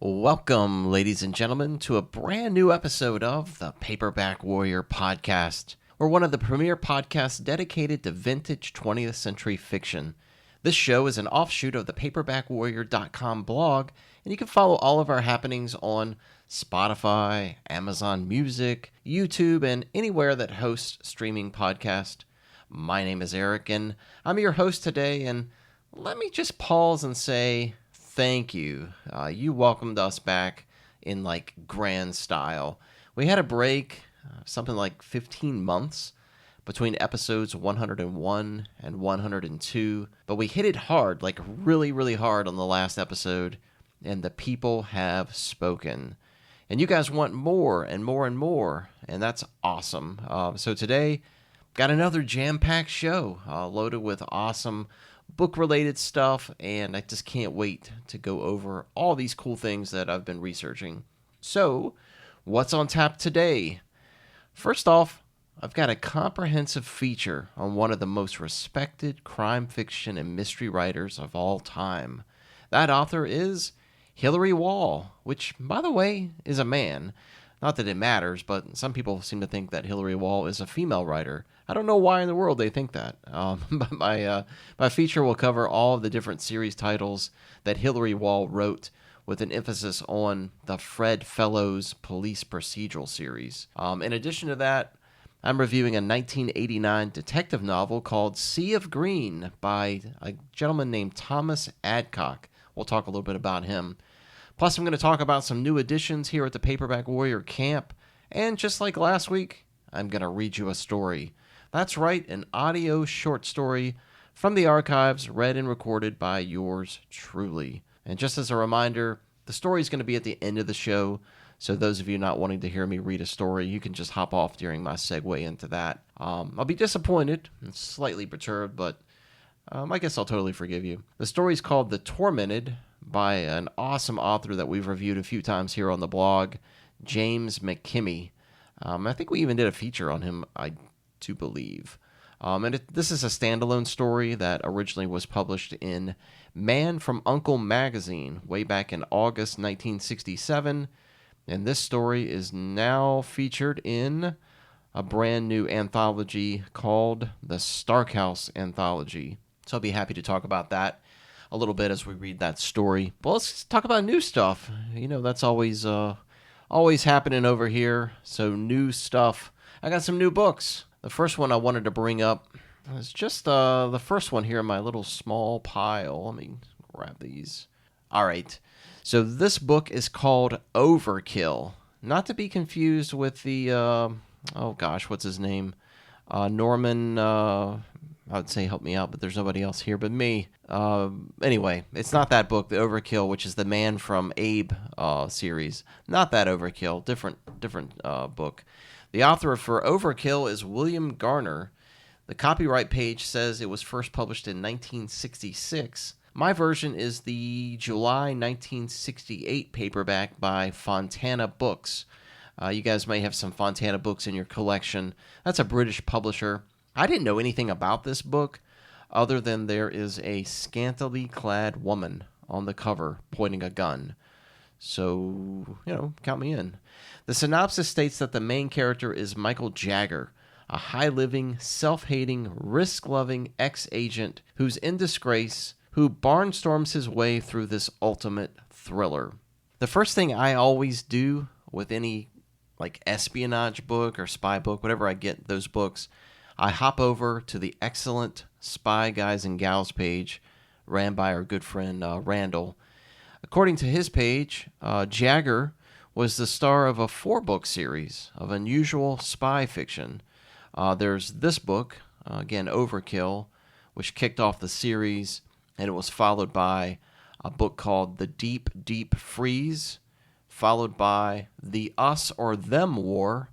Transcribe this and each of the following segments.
Welcome, ladies and gentlemen, to a brand new episode of the Paperback Warrior podcast. We're one of the premier podcasts dedicated to vintage 20th century fiction. This show is an offshoot of the paperbackwarrior.com blog, and you can follow all of our happenings on Spotify, Amazon Music, YouTube, and anywhere that hosts streaming podcasts. My name is Eric, and I'm your host today, and let me just pause and say thank you. You welcomed us back in grand style. We had a break, something like 15 months between episodes 101 and 102, but we hit it hard, really hard on the last episode, and the people have spoken. And you guys want more and more and more, and that's awesome. So today, got another jam-packed show loaded with awesome book-related stuff, and I just can't wait to go over all these cool things that I've been researching. So, what's on tap today? First off, I've got a comprehensive feature on one of the most respected crime fiction and mystery writers of all time. That author is Hilary Waugh, which, by the way, is a man. Not that it matters, but some people seem to think that Hilary Waugh is a female writer. I don't know why in the world they think that. But my feature will cover all of the different series titles that Hilary Waugh wrote, with an emphasis on the Fred Fellows Police Procedural series. In addition to that, I'm reviewing a 1989 detective novel called Sea of Green by a gentleman named Thomas Adcock. We'll talk a little bit about him. Plus, I'm going to talk about some new additions here at the Paperback Warrior camp. And just like last week, I'm going to read you a story. That's right, an audio short story from the archives, read and recorded by yours truly. And just as a reminder, the story is going to be at the end of the show, so those of you not wanting to hear me read a story, you can just hop off during my segue into that. I'll be disappointed and slightly perturbed, but I guess I'll totally forgive you. The story is called The Tormented by an awesome author that we've reviewed a few times here on the blog, James McKimmey. I think we even did a feature on him, I do believe. This is a standalone story that originally was published in Man from U.N.C.L.E. magazine way back in August 1967. And this story is now featured in a brand new anthology called the Starkhouse Anthology. So I'll be happy to talk about that a little bit as we read that story. But let's talk about new stuff. You know, that's always happening over here. So new stuff. I got some new books. The first one I wanted to bring up is just the first one here in my little small pile. Let me grab these. All right. So this book is called Overkill. Not to be confused with the, what's his name? Norman, I would say help me out, but there's nobody else here but me. Anyway, it's not that book, The Overkill, which is the Man from Abe series. Not that Overkill, different book. The author for Overkill is William Garner. The copyright page says it was first published in 1966. My version is the July 1968 paperback by Fontana Books. You guys may have some Fontana Books in your collection. That's a British publisher. I didn't know anything about this book other than there is a scantily clad woman on the cover pointing a gun. So, count me in. The synopsis states that the main character is Michael Jagger, a high-living, self-hating, risk-loving ex-agent who's in disgrace, who barnstorms his way through this ultimate thriller. The first thing I always do with any espionage book or spy book, whatever I get those books, I hop over to the excellent Spy Guys and Gals page ran by our good friend Randall. According to his page, Jagger was the star of a 4-book series of unusual spy fiction. There's this book, again, Overkill, which kicked off the series, and it was followed by a book called The Deep, Deep Freeze, followed by The Us or Them War,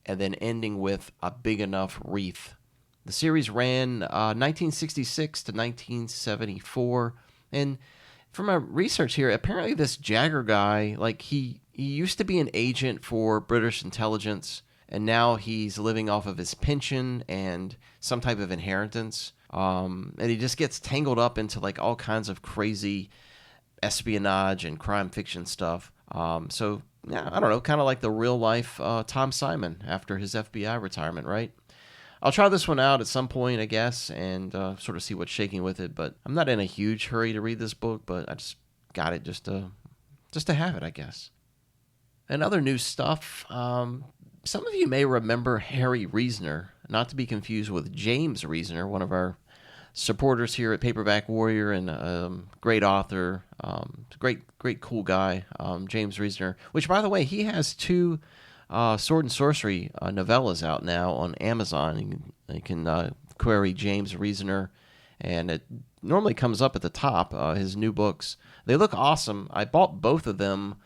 and then ending with A Big Enough Wreath. The series ran 1966 to 1974, and from my research here, apparently this Jagger guy, he used to be an agent for British intelligence, and now he's living off of his pension and some type of inheritance. And he just gets tangled up into all kinds of crazy espionage and crime fiction stuff. So, yeah, I don't know, kind of like the real life Tom Simon after his FBI retirement, right? I'll try this one out at some point, I guess, and sort of see what's shaking with it. But I'm not in a huge hurry to read this book, but I just got it just to have it, I guess. And other new stuff. Some of you may remember Harry Reasoner, not to be confused with James Reasoner, one of our supporters here at Paperback Warrior and great author, great cool guy, James Reasoner. Which, by the way, he has two Sword and Sorcery novellas out now on Amazon. You can query James Reasoner, and it normally comes up at the top. His new books, they look awesome. I bought both of them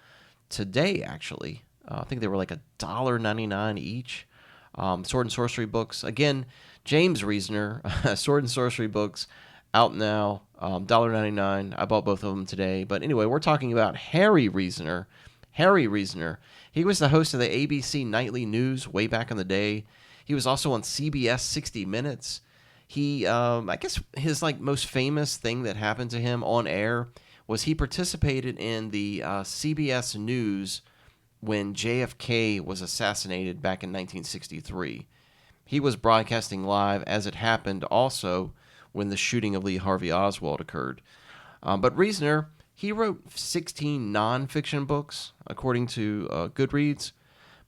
today, actually. I think they were like $1.99 each. Sword and Sorcery books. Again, James Reasoner, Sword and Sorcery books out now, $1.99. I bought both of them today. But anyway, we're talking about Harry Reasoner. Harry Reasoner. He was the host of the ABC Nightly News way back in the day. He was also on CBS 60 Minutes. He, I guess his most famous thing that happened to him on air was he participated in the CBS News when JFK was assassinated back in 1963. He was broadcasting live as it happened also when the shooting of Lee Harvey Oswald occurred. But Reasoner, he wrote 16 nonfiction books, according to Goodreads,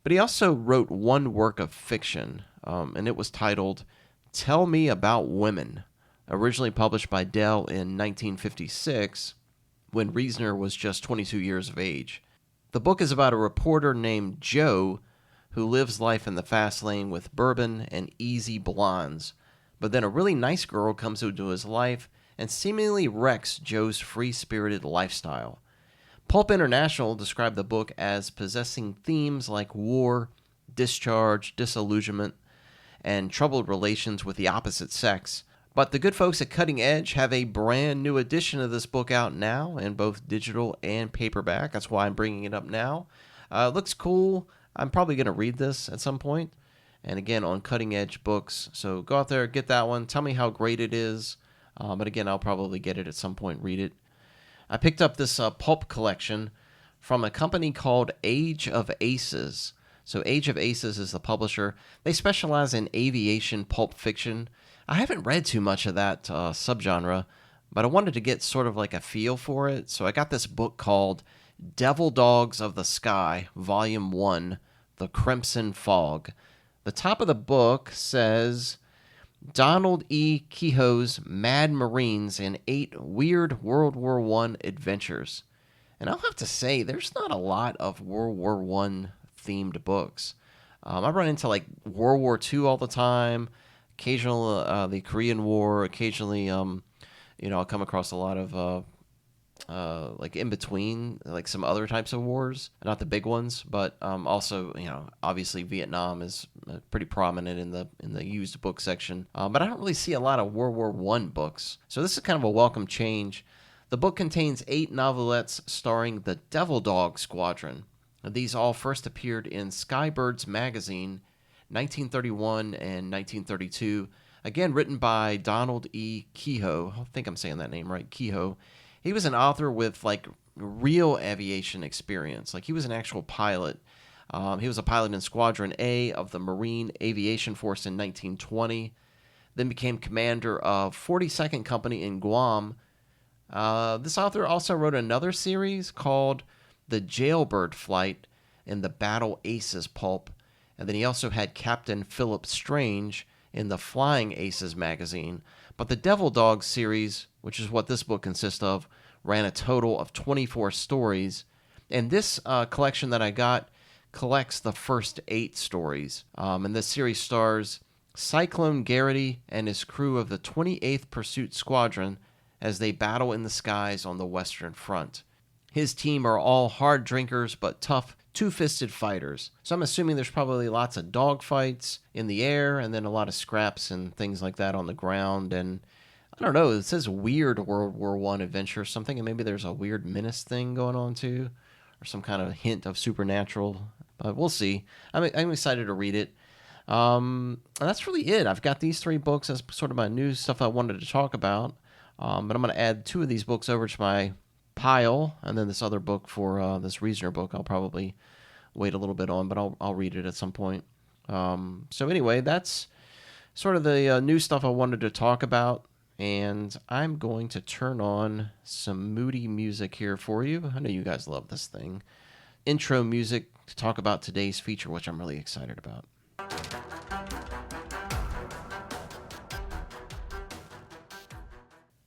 but he also wrote one work of fiction, and it was titled Tell Me About Women, originally published by Dell in 1956, when Reasoner was just 22 years of age. The book is about a reporter named Joe who lives life in the fast lane with bourbon and easy blondes, but then a really nice girl comes into his life and seemingly wrecks Joe's free-spirited lifestyle. Pulp International described the book as possessing themes like war, discharge, disillusionment, and troubled relations with the opposite sex. But the good folks at Cutting Edge have a brand new edition of this book out now in both digital and paperback. That's why I'm bringing it up now. It looks cool. I'm probably going to read this at some point. And again, on Cutting Edge Books. So go out there, get that one. Tell me how great it is. But again, I'll probably get it at some point, read it. I picked up this pulp collection from a company called Age of Aces. So Age of Aces is the publisher. They specialize in aviation pulp fiction. I haven't read too much of that subgenre, but I wanted to get sort of like a feel for it. So I got this book called Devil Dogs of the Sky, Volume 1, The Crimson Fog. The top of the book says Donald E. Kehoe's Mad Marines and 8 Weird World War I Adventures. And I'll have to say, there's not a lot of World War I themed books. I run into World War II all the time. Occasionally, the Korean War. Occasionally, I'll come across a lot of in between, some other types of wars, not the big ones, but also, obviously Vietnam is pretty prominent in the used book section. But I don't really see a lot of World War I books, so this is kind of a welcome change. The book contains 8 novelettes starring the Devil Dog Squadron. These all first appeared in Skybirds magazine, 1931 and 1932. Again, written by Donald E. Kehoe. I think I'm saying that name right, Kehoe. He was an author with real aviation experience. He was an actual pilot. He was a pilot in Squadron A of the Marine Aviation Force in 1920. Then became commander of 42nd Company in Guam. This author also wrote another series called The Jailbird Flight in the Battle Aces pulp. And then he also had Captain Philip Strange in the Flying Aces magazine. But the Devil Dogs series, which is what this book consists of, ran a total of 24 stories. And this collection that I got collects the first 8 stories. And this series stars Cyclone Garrity and his crew of the 28th Pursuit Squadron as they battle in the skies on the Western Front. His team are all hard drinkers but tough, two-fisted fighters. So I'm assuming there's probably lots of dogfights in the air and then a lot of scraps and things like that on the ground. And I don't know, it says weird World War I adventure or something, and maybe there's a weird menace thing going on too, or some kind of hint of supernatural. But we'll see. I'm excited to read it. And that's really it. I've got these 3 books as sort of my new stuff I wanted to talk about. But I'm going to add 2 of these books over to my pile, and then this other book for this Reasoner book I'll probably wait a little bit on, but I'll read it at some point. So anyway, that's sort of the new stuff I wanted to talk about, and I'm going to turn on some moody music here for you. I know you guys love this thing. Intro music to talk about today's feature, which I'm really excited about.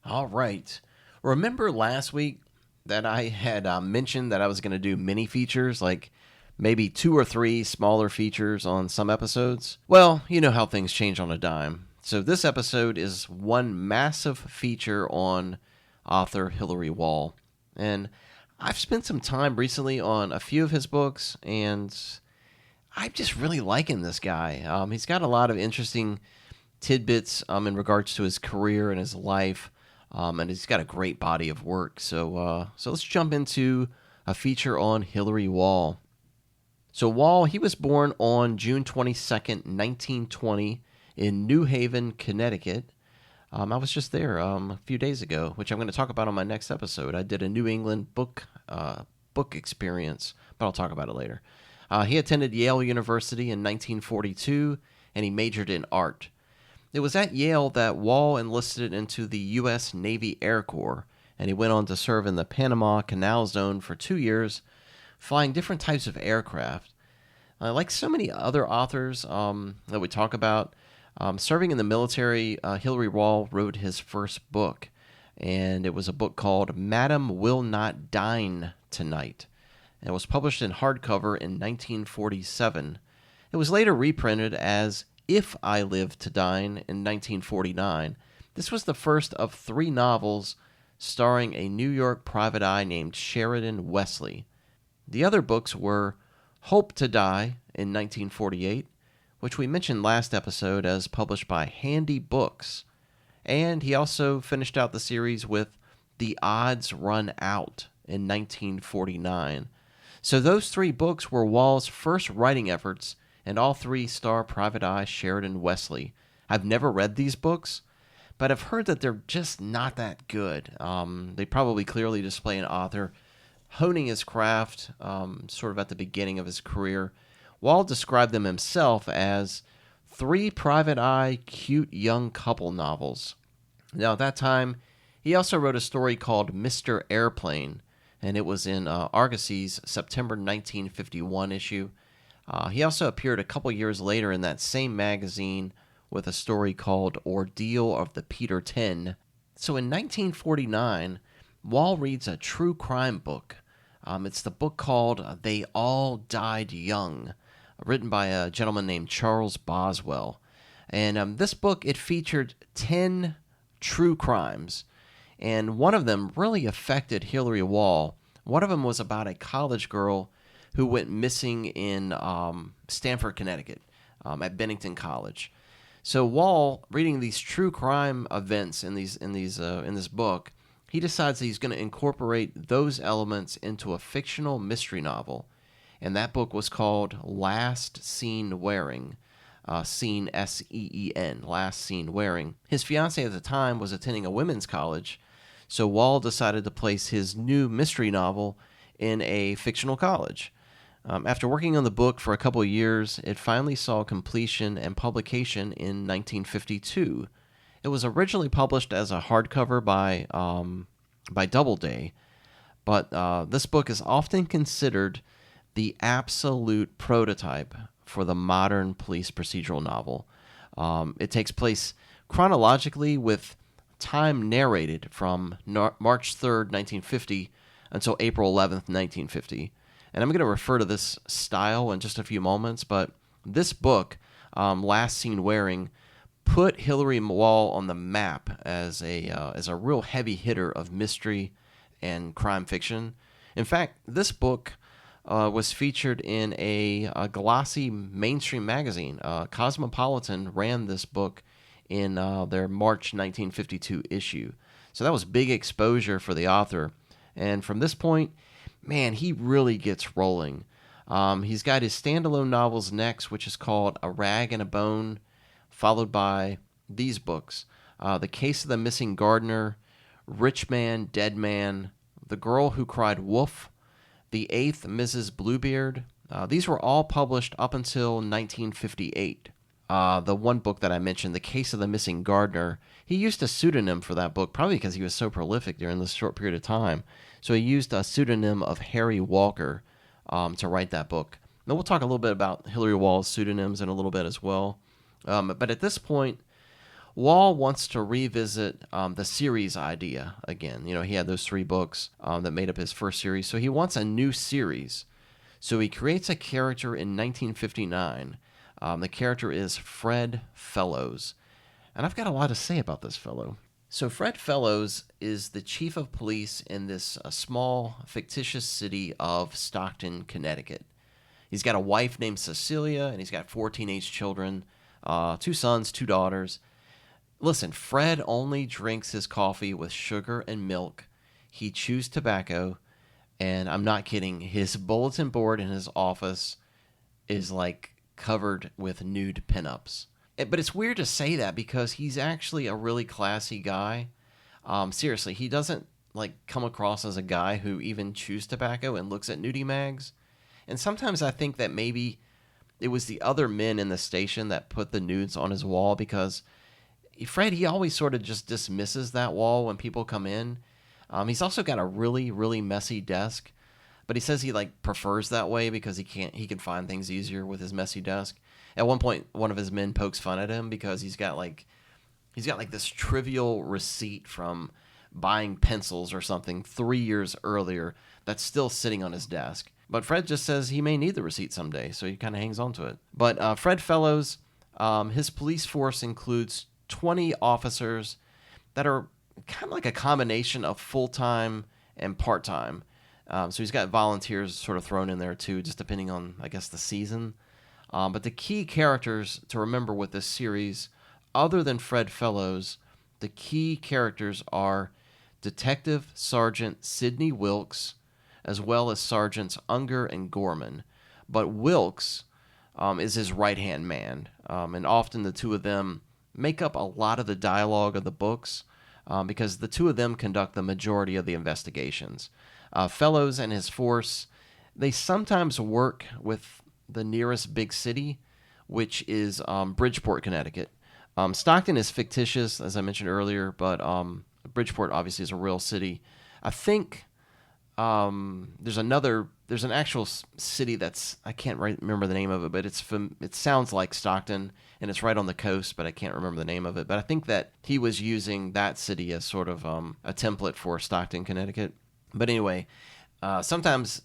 All right. Remember last week that I had mentioned that I was going to do mini features, like maybe 2 or 3 smaller features on some episodes? Well, you know how things change on a dime. So this episode is one massive feature on author Hilary Waugh. And I've spent some time recently on a few of his books, and I'm just really liking this guy. He's got a lot of interesting tidbits in regards to his career and his life. And he's got a great body of work. So let's jump into a feature on Hilary Waugh. So Waugh, he was born on June 22nd, 1920 in New Haven, Connecticut. I was just there a few days ago, which I'm going to talk about on my next episode. I did a New England book experience, but I'll talk about it later. He attended Yale University in 1942, and he majored in art. It was at Yale that Waugh enlisted into the U.S. Navy Air Corps, and he went on to serve in the Panama Canal Zone for 2 years, flying different types of aircraft. Like so many other authors that we talk about, serving in the military, Hilary Waugh wrote his first book, and it was a book called Madam Will Not Dine Tonight. It was published in hardcover in 1947. It was later reprinted as If I Live to Dine in 1949. This was the first of 3 novels starring a New York private eye named Sheridan Wesley. The other books were Hope to Die in 1948, which we mentioned last episode as published by Handy Books. And he also finished out the series with The Odds Run Out in 1949. So those 3 books were Waugh's first writing efforts, and all 3 star private eye Sheridan Wesley. I've never read these books, but I've heard that they're just not that good. They probably clearly display an author honing his craft sort of at the beginning of his career. Waugh described them himself as 3 private eye, cute young couple novels. Now, at that time, he also wrote a story called Mr. Airplane, and it was in Argosie's September 1951 issue. He also appeared a couple years later in that same magazine with a story called Ordeal of the Peter Tin. So in 1949, Waugh reads a true crime book. It's the book called They All Died Young, written by a gentleman named Charles Boswell. And this book, it featured 10 true crimes, and one of them really affected Hilary Waugh. One of them was about a college girl who went missing in Stamford, Connecticut, at Bennington College. So Waugh, reading these true crime events in this book, he decides that he's going to incorporate those elements into a fictional mystery novel, and that book was called Last Seen Wearing. Seen, S-E-E-N, Last Seen Wearing. His fiancée at the time was attending a women's college, so Waugh decided to place his new mystery novel in a fictional college. After working on the book for a couple of years, it finally saw completion and publication in 1952. It was originally published as a hardcover by Doubleday, but this book is often considered the absolute prototype for the modern police procedural novel. It takes place chronologically with time narrated from March 3rd, 1950 until April 11th, 1950. And I'm going to refer to this style in just a few moments, but this book, Last Seen Wearing, put Hilary Waugh on the map as a real heavy hitter of mystery and crime fiction. In fact, this book was featured in a glossy mainstream magazine. Cosmopolitan ran this book in their March 1952 issue. So that was big exposure for the author. And from this point, man, he really gets rolling. He's got his standalone novels next, which is called A Rag and a Bone, followed by these books, The Case of the Missing Gardener, Rich Man, Dead Man, The Girl Who Cried Wolf, The Eighth Mrs. Bluebeard. These were all published up until 1958. The one book that I mentioned, The Case of the Missing Gardener, he used a pseudonym for that book, probably because he was so prolific during this short period of time. So he used a pseudonym of Harry Walker to write that book. Now we'll talk a little bit about Hilary Waugh's pseudonyms in a little bit as well. But at this point, Waugh wants to revisit the series idea again. You know, he had those 3 books that made up his first series, so he wants a new series. So he creates a character in 1959. The character is Fred Fellows. And I've got a lot to say about this fellow. So Fred Fellows is the chief of police in this small, fictitious city of Stockton, Connecticut. He's got a wife named Cecilia, and he's got 4 teenage children, 2 sons, 2 daughters. Listen, Fred only drinks his coffee with sugar and milk. He chews tobacco, and I'm not kidding. His bulletin board in his office is like covered with nude pinups. But it's weird to say that because he's actually a really classy guy. Seriously, he doesn't like come across as a guy who even chews tobacco and looks at nudie mags. And sometimes I think that maybe it was the other men in the station that put the nudes on his wall, because Fred, he always sort of just dismisses that wall when people come in. He's also got a really, really messy desk, but he says he like prefers that way because he can find things easier with his messy desk. At one point, one of his men pokes fun at him because he's got like this trivial receipt from buying pencils or something 3 years earlier that's still sitting on his desk. But Fred just says he may need the receipt someday, so he kind of hangs on to it. But Fred Fellows, his police force includes 20 officers that are kind of like a combination of full-time and part-time. So he's got volunteers sort of thrown in there too, just depending on, I guess, the season. But the key characters to remember with this series, other than Fred Fellows, the key characters are Detective Sergeant Sidney Wilkes, as well as Sergeants Unger and Gorman. But Wilkes is his right-hand man, and often the two of them make up a lot of the dialogue of the books, because the two of them conduct the majority of the investigations. Fellows and his force, they sometimes work with the nearest big city, which is Bridgeport, Connecticut. Stockton is fictitious, as I mentioned earlier, but Bridgeport obviously is a real city. I think there's an actual city that's, I can't remember the name of it, but it sounds like Stockton, and it's right on the coast, but I can't remember the name of it. But I think that he was using that city as sort of a template for Stockton, Connecticut. But anyway, sometimes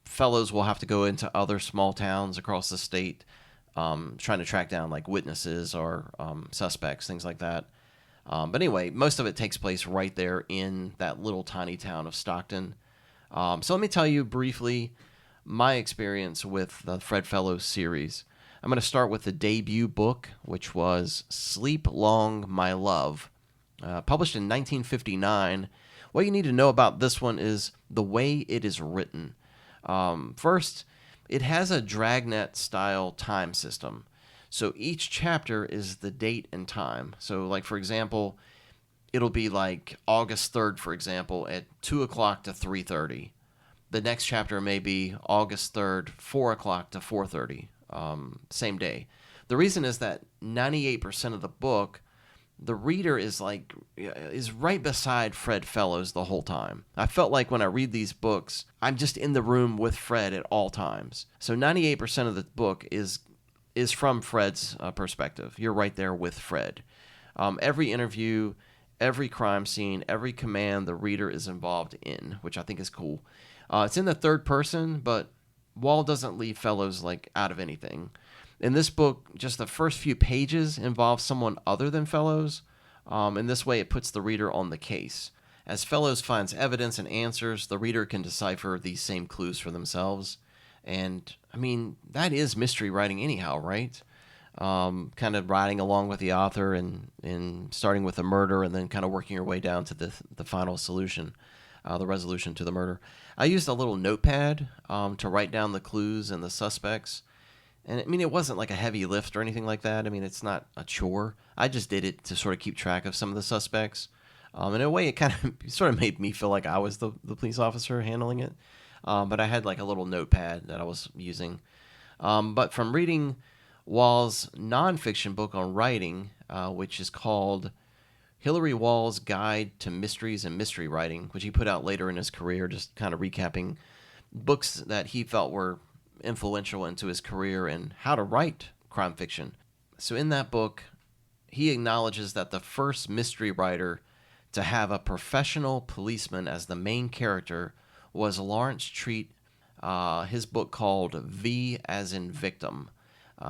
fellows will have to go into other small towns across the state, trying to track down like witnesses or suspects, things like that. But anyway, most of it takes place right there in that little tiny town of Stockton. So let me tell you briefly my experience with the Fred Fellows series. I'm going to start with the debut book, which was Sleep Long, My Love, published in 1959. What you need to know about this one is the way it is written. First, it has a dragnet-style time system. So each chapter is the date and time. So, like, for example, it'll be like August 3rd, for example, at 2 o'clock to 3:30. The next chapter may be August 3rd, 4 o'clock to 4:30, same day. The reason is that 98% of the book, the reader is right beside Fred Fellows the whole time. I felt like when I read these books, I'm just in the room with Fred at all times. So 98% of the book is from Fred's perspective. You're right there with Fred. Every interview, every crime scene, every command the reader is involved in, which I think is cool. It's in the third person, but Waugh doesn't leave Fellows out of anything. In this book, just the first few pages involve someone other than Fellows. In this way, it puts the reader on the case. As Fellows finds evidence and answers, the reader can decipher these same clues for themselves. And, I mean, that is mystery writing anyhow, right? Kind of riding along with the author and starting with a murder and then kind of working your way down to the final solution, the resolution to the murder. I used a little notepad to write down the clues and the suspects. And, I mean, it wasn't like a heavy lift or anything like that. I mean, it's not a chore. I just did it to sort of keep track of some of the suspects. In a way, it kind of sort of made me feel like I was the police officer handling it. But I had like a little notepad that I was using. But from reading Waugh's nonfiction book on writing, which is called Hilary Waugh's Guide to Mysteries and Mystery Writing, which he put out later in his career, just kind of recapping books that he felt were influential into his career and how to write crime fiction. So in that book, he acknowledges that the first mystery writer to have a professional policeman as the main character was Lawrence Treat, his book called V as in Victim,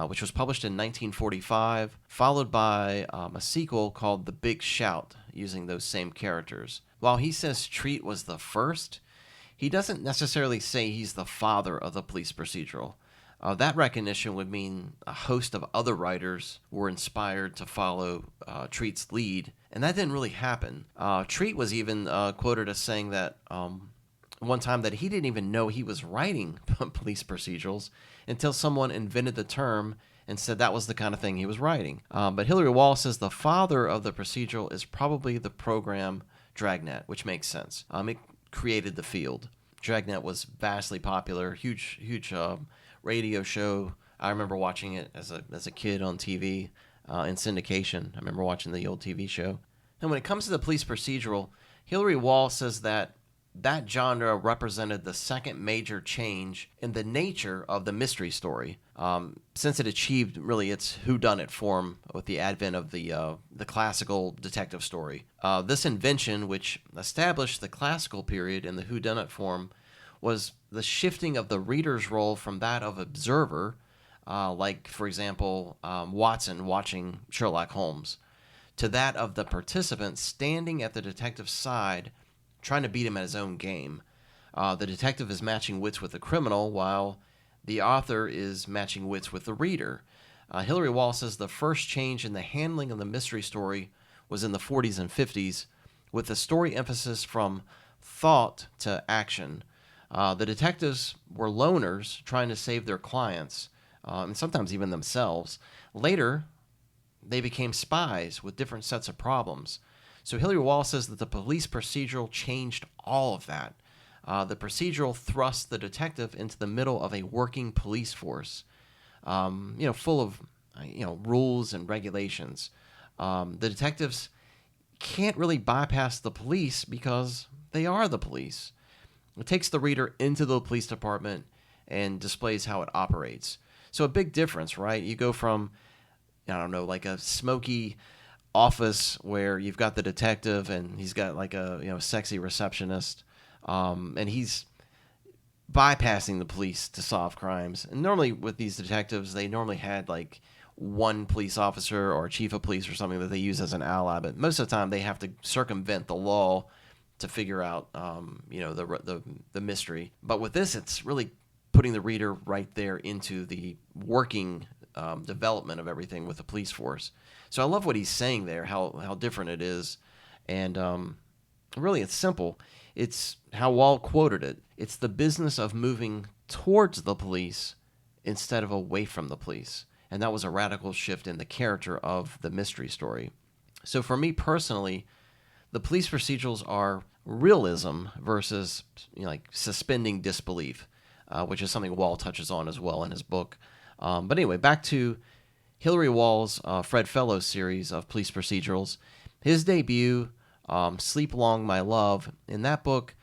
which was published in 1945, followed by a sequel called The Big Shout, using those same characters. While he says Treat was the first, he doesn't necessarily say he's the father of the police procedural. That recognition would mean a host of other writers were inspired to follow Treat's lead, and that didn't really happen. Treat was even quoted as saying that one time that he didn't even know he was writing police procedurals until someone invented the term and said that was the kind of thing he was writing. But Hilary Waugh says the father of the procedural is probably the program Dragnet, which makes sense. It created the field. Dragnet was vastly popular, huge radio show. I remember watching it as a kid on TV in syndication. I remember watching the old TV show. And when it comes to the police procedural, Hilary Waugh says that genre represented the second major change in the nature of the mystery story, since it achieved really its whodunit form with the advent of the classical detective story. This invention, which established the classical period in the whodunit form, was the shifting of the reader's role from that of observer, like, for example, Watson watching Sherlock Holmes, to that of the participant standing at the detective's side, trying to beat him at his own game. The detective is matching wits with the criminal, while the author is matching wits with the reader. Hilary Waugh says the first change in the handling of the mystery story was in the 40s and 50s, with the story emphasis from thought to action. The detectives were loners trying to save their clients, and sometimes even themselves. Later, they became spies with different sets of problems. So Hilary Waugh says that the police procedural changed all of that. The procedural thrust the detective into the middle of a working police force, full of rules and regulations. The detectives can't really bypass the police because they are the police. It takes the reader into the police department and displays how it operates. So a big difference, right? You go from, like a smoky office where you've got the detective and he's got like a sexy receptionist, and he's bypassing the police to solve crimes. And normally with these detectives, they normally had like one police officer or chief of police or something that they use as an ally, but most of the time they have to circumvent the law to figure out the mystery. But with this, it's really putting the reader right there into the working development of everything with the police force. So I love what he's saying there, how different it is. And really, it's simple. It's how Waugh quoted it. It's the business of moving towards the police instead of away from the police. And that was a radical shift in the character of the mystery story. So for me personally, the police procedurals are realism versus like suspending disbelief, which is something Waugh touches on as well in his book. But anyway, back to Hilary Waugh's Fred Fellows series of police procedurals. His debut, Sleep Long, My Love. In that book,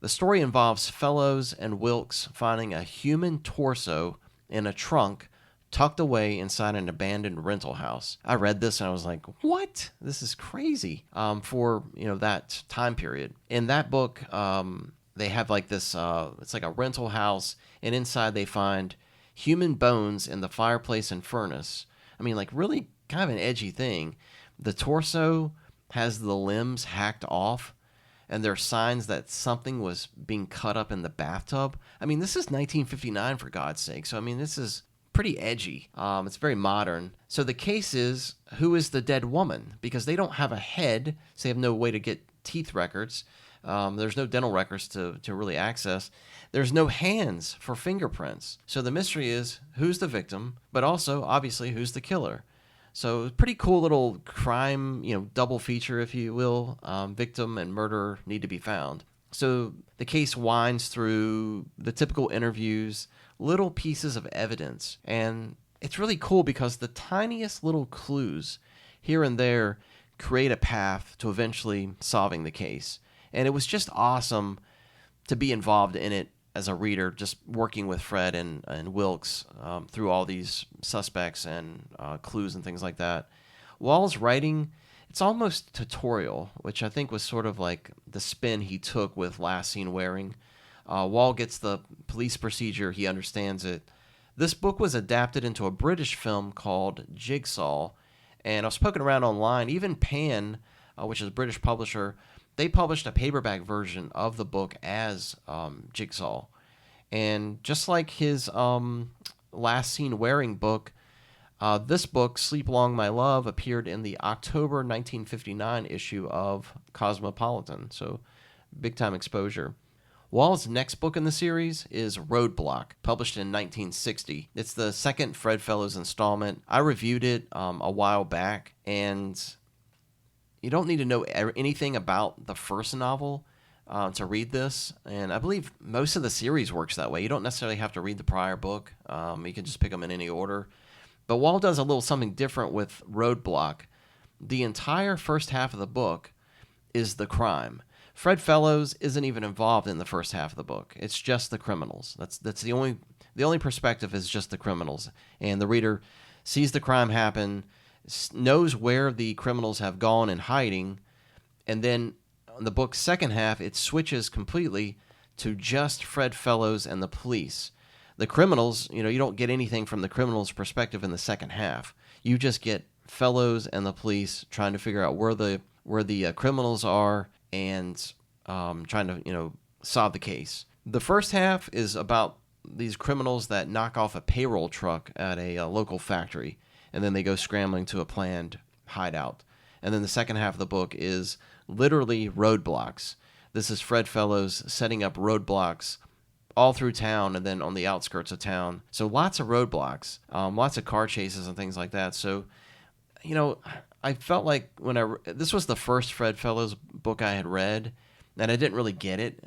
the story involves Fellows and Wilkes finding a human torso in a trunk tucked away inside an abandoned rental house. I read this and I was like, what? This is crazy for that time period. In that book, they have like this, it's like a rental house, and inside they find human bones in the fireplace and furnace. I mean, like really kind of an edgy thing. The torso has the limbs hacked off, and there are signs that something was being cut up in the bathtub. I mean, this is 1959 for God's sake. So, I mean, this is pretty edgy. It's very modern. So the case is, who is the dead woman? Because they don't have a head, so they have no way to get teeth records. There's no dental records to really access. There's no hands for fingerprints. So the mystery is, who's the victim, but also, obviously, who's the killer? So pretty cool little crime, double feature, if you will. Victim and murderer need to be found. So the case winds through the typical interviews, little pieces of evidence, and it's really cool because the tiniest little clues here and there create a path to eventually solving the case. And it was just awesome to be involved in it as a reader, just working with Fred and Wilkes through all these suspects and clues and things like that. Waugh's writing, it's almost tutorial, which I think was sort of like the spin he took with Last Seen Wearing. Waugh gets the police procedure, he understands it. This book was adapted into a British film called Jigsaw, and I was poking around online. Even Pan, which is a British publisher, they published a paperback version of the book as Jigsaw. And just like his Last Seen Wearing book, this book, Sleep Long My Love, appeared in the October 1959 issue of Cosmopolitan. So big time exposure. Waugh's next book in the series is Roadblock, published in 1960. It's the second Fred Fellows installment. I reviewed it a while back, and you don't need to know anything about the first novel to read this. And I believe most of the series works that way. You don't necessarily have to read the prior book. You can just pick them in any order. But Waugh does a little something different with Roadblock. The entire first half of the book is the crime. Fred Fellows isn't even involved in the first half of the book. It's just the criminals. That's the only perspective is just the criminals. And the reader sees the crime happen, knows where the criminals have gone in hiding, and then in the book's second half, it switches completely to just Fred Fellows and the police. The criminals, you don't get anything from the criminals' perspective in the second half. You just get Fellows and the police trying to figure out where the criminals are and trying to solve the case. The first half is about these criminals that knock off a payroll truck at a local factory, and then they go scrambling to a planned hideout. And then the second half of the book is literally roadblocks. This is Fred Fellows setting up roadblocks all through town and then on the outskirts of town. So lots of roadblocks, lots of car chases and things like that. So, I felt like this was the first Fred Fellows book I had read, and I didn't really get it.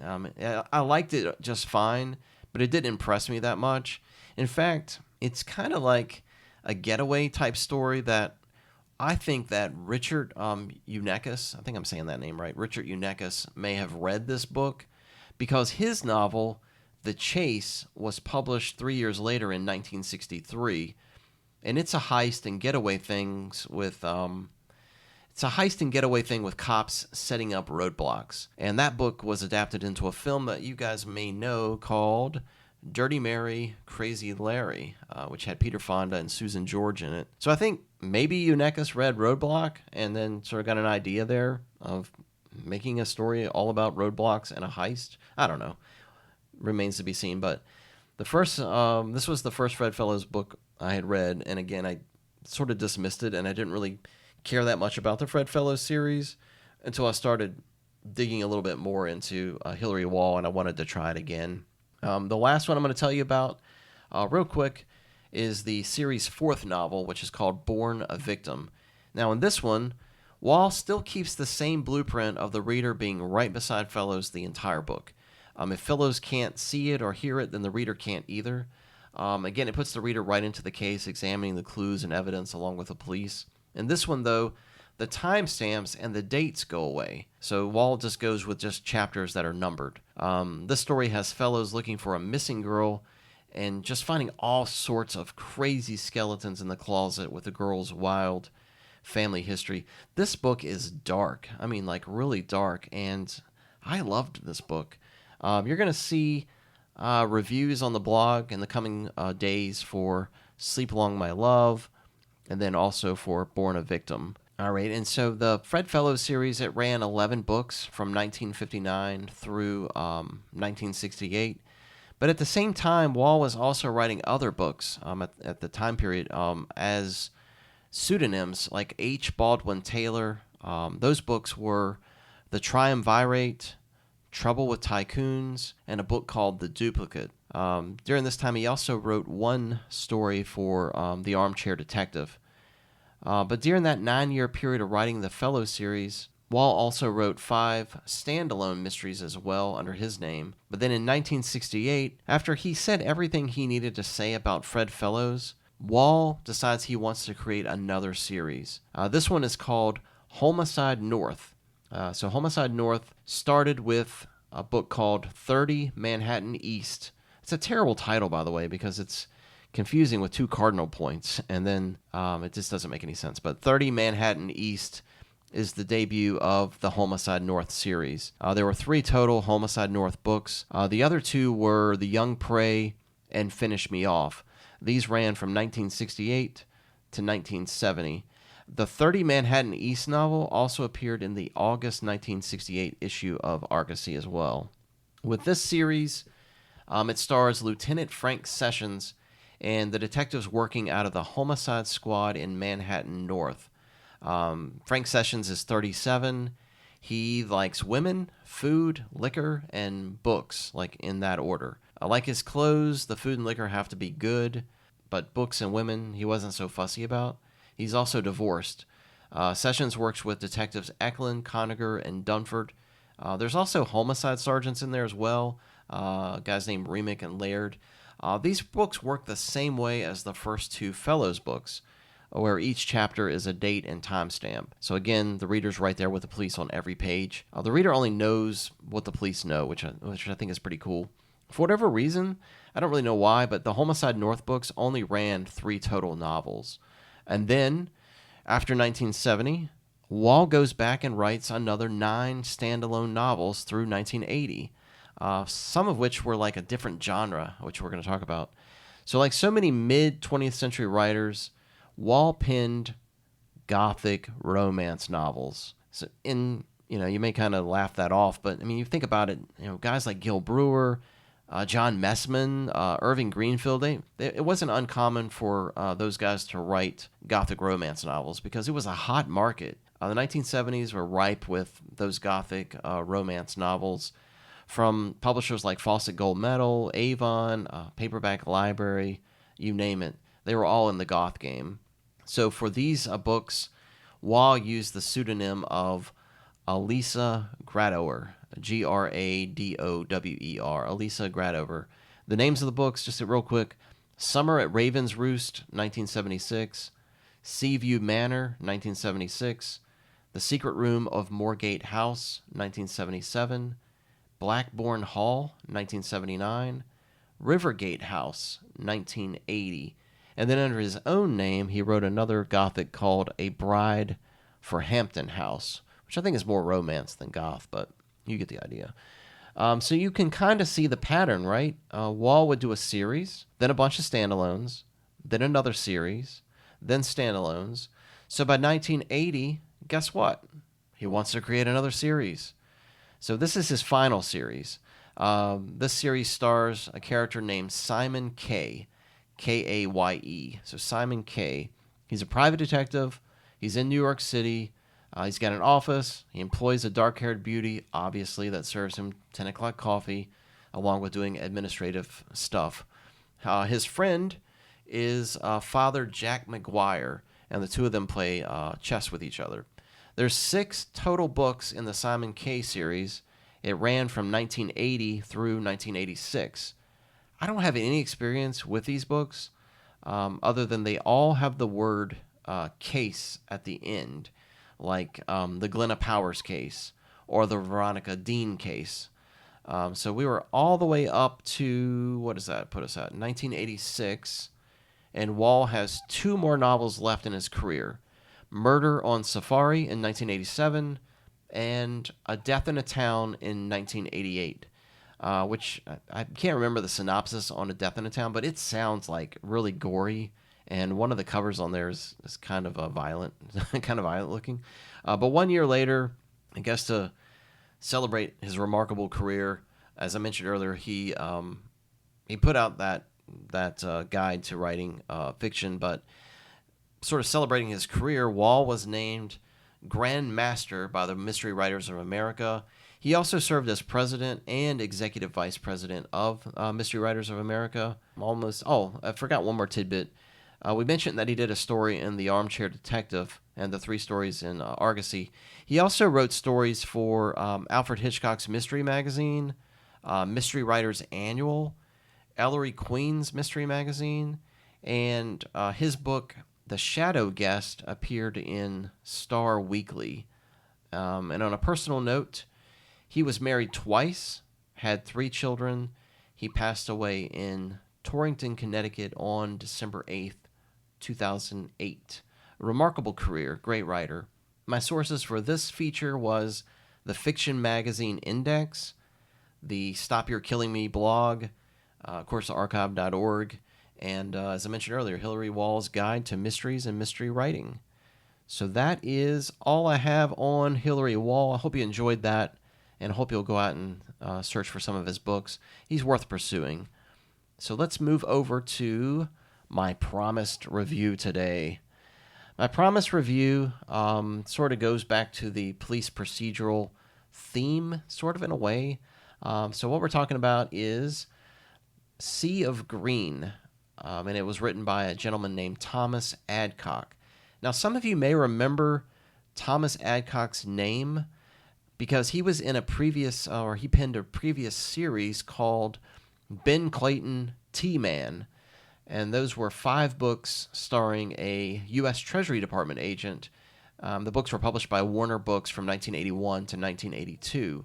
I liked it just fine, but it didn't impress me that much. In fact, it's kind of like a getaway type story that I think that Richard Unekis, I think I'm saying that name right, Richard Unekis may have read this book because his novel, The Chase, was published 3 years later in 1963. And it's a heist and getaway thing with cops setting up roadblocks. And that book was adapted into a film that you guys may know called Dirty Mary, Crazy Larry, which had Peter Fonda and Susan George in it. So I think maybe Unekis read Roadblock and then sort of got an idea there of making a story all about roadblocks and a heist. I don't know. Remains to be seen. But this was the first Fred Fellows book I had read, and again, I sort of dismissed it, and I didn't really care that much about the Fred Fellows series until I started digging a little bit more into Hilary Waugh, and I wanted to try it again. The last one I'm going to tell you about real quick is the series' fourth novel, which is called Born a Victim. Now, in this one, Waugh still keeps the same blueprint of the reader being right beside Fellows the entire book. If Fellows can't see it or hear it, then the reader can't either. Again, it puts the reader right into the case, examining the clues and evidence along with the police. In this one, though, the timestamps and the dates go away. So Waugh just goes with just chapters that are numbered. This story has Fellows looking for a missing girl and just finding all sorts of crazy skeletons in the closet with the girl's wild family history. This book is dark. I mean, like really dark, and I loved this book. You're going to see reviews on the blog in the coming days for Sleep Long My Love, and then also for Born a Victim. All right, and so the Fred Fellows series, it ran 11 books from 1959 through 1968. But at the same time, Waugh was also writing other books at the time period as pseudonyms like H. Baldwin Taylor. Those books were The Triumvirate, Trouble with Tycoons, and a book called The Duplicate. During this time, he also wrote one story for The Armchair Detective. But during that 9-year period of writing the Fellows series, Waugh also wrote 5 standalone mysteries as well under his name. But then in 1968, after he said everything he needed to say about Fred Fellows, Waugh decides he wants to create another series. This one is called Homicide North. So Homicide North started with a book called 30 Manhattan East. It's a terrible title, by the way, because it's confusing with 2 cardinal points, and then it just doesn't make any sense. But 30 Manhattan East is the debut of the Homicide North series. There were 3 total Homicide North books. The other 2 were The Young Prey and Finish Me Off. These ran from 1968 to 1970. The 30 Manhattan East novel also appeared in the August 1968 issue of Argosy as well. With this series, it stars Lieutenant Frank Sessions and the detectives working out of the Homicide Squad in Manhattan North. Frank Sessions is 37. He likes women, food, liquor, and books, like in that order. Like his clothes, the food and liquor have to be good, but books and women he wasn't so fussy about. He's also divorced. Sessions works with detectives Eklund, Conager, and Dunford. There's also homicide sergeants in there as well, guys named Remick and Laird. These books work the same way as the first 2 Fellows books, where each chapter is a date and timestamp. So again, the reader's right there with the police on every page. The reader only knows what the police know, which I think is pretty cool. For whatever reason, I don't really know why, but the Homicide North books only ran 3 total novels. And then, after 1970, Waugh goes back and writes another 9 standalone novels through 1980, some of which were like a different genre, which we're going to talk about. So like so many mid-20th century writers, Waugh penned Gothic romance novels. So you may kind of laugh that off, but I mean, you think about it, guys like Gil Brewer, John Messman, Irving Greenfield, it wasn't uncommon for those guys to write Gothic romance novels because it was a hot market. The 1970s were ripe with those Gothic romance novels from publishers like Fawcett Gold Medal, Avon, Paperback Library, you name it. They were all in the Goth game. So for these books, Waugh used the pseudonym of Elisa Gradower, Gradower, Elisa Gradower. The names of the books, just real quick: Summer at Raven's Roost, 1976, Seaview Manor, 1976, The Secret Room of Moorgate House, 1977, Blackbourne Hall, 1979, Rivergate House, 1980. And then under his own name, he wrote another Gothic called A Bride for Hampton House, which I think is more romance than goth, but you get the idea. So you can kind of see the pattern, right? Waugh would do a series, then a bunch of standalones, then another series, then standalones. So by 1980, guess what? He wants to create another series. So this is his final series. This series stars a character named Simon Kaye, Kaye. So Simon Kaye. He's a private detective. He's in New York City. He's got an office. He employs a dark-haired beauty, obviously, that serves him 10 o'clock coffee, along with doing administrative stuff. His friend is Father Jack McGuire, and the 2 of them play chess with each other. There's 6 total books in the Simon Kaye series. It ran from 1980 through 1986. I don't have any experience with these books, other than they all have the word case at the end, like the Glenna Powers case or the Veronica Dean case. So we were all the way up to, what does that put us at? 1986, and Waugh has 2 more novels left in his career: Murder on Safari in 1987 and A Death in a Town in 1988. Which I can't remember the synopsis on A Death in a Town, but it sounds like really gory, and one of the covers on there is kind of violent, kind of violent looking. But 1 year later, I guess to celebrate his remarkable career, as I mentioned earlier, he put out that guide to writing fiction, but sort of celebrating his career, Waugh was named Grand Master by the Mystery Writers of America. He also served as president and executive vice president of Mystery Writers of America. I forgot one more tidbit. We mentioned that he did a story in The Armchair Detective and the 3 stories in Argosy. He also wrote stories for Alfred Hitchcock's Mystery Magazine, Mystery Writers Annual, Ellery Queen's Mystery Magazine, and his book, The Shadow Guest, appeared in Star Weekly. And on a personal note, he was married twice, had 3 children. He passed away in Torrington, Connecticut on December 8th, 2008. A remarkable career, great writer. My sources for this feature was the Fiction Magazine Index, the Stop Your Killing Me blog, of course, archive.org, and as I mentioned earlier, Hilary Waugh's Guide to Mysteries and Mystery Writing. So that is all I have on Hilary Waugh. I hope you enjoyed that, and I hope you'll go out and search for some of his books. He's worth pursuing. So let's move over to my promised review today. My promised review sort of goes back to the police procedural theme, sort of in a way. So what we're talking about is Sea of Green, and it was written by a gentleman named Thomas Adcock. Now, some of you may remember Thomas Adcock's name because he was in a previous, or he penned a previous series called Ben Clayton, T-Man, and those were 5 books starring a U.S. Treasury Department agent. The books were published by Warner Books from 1981 to 1982.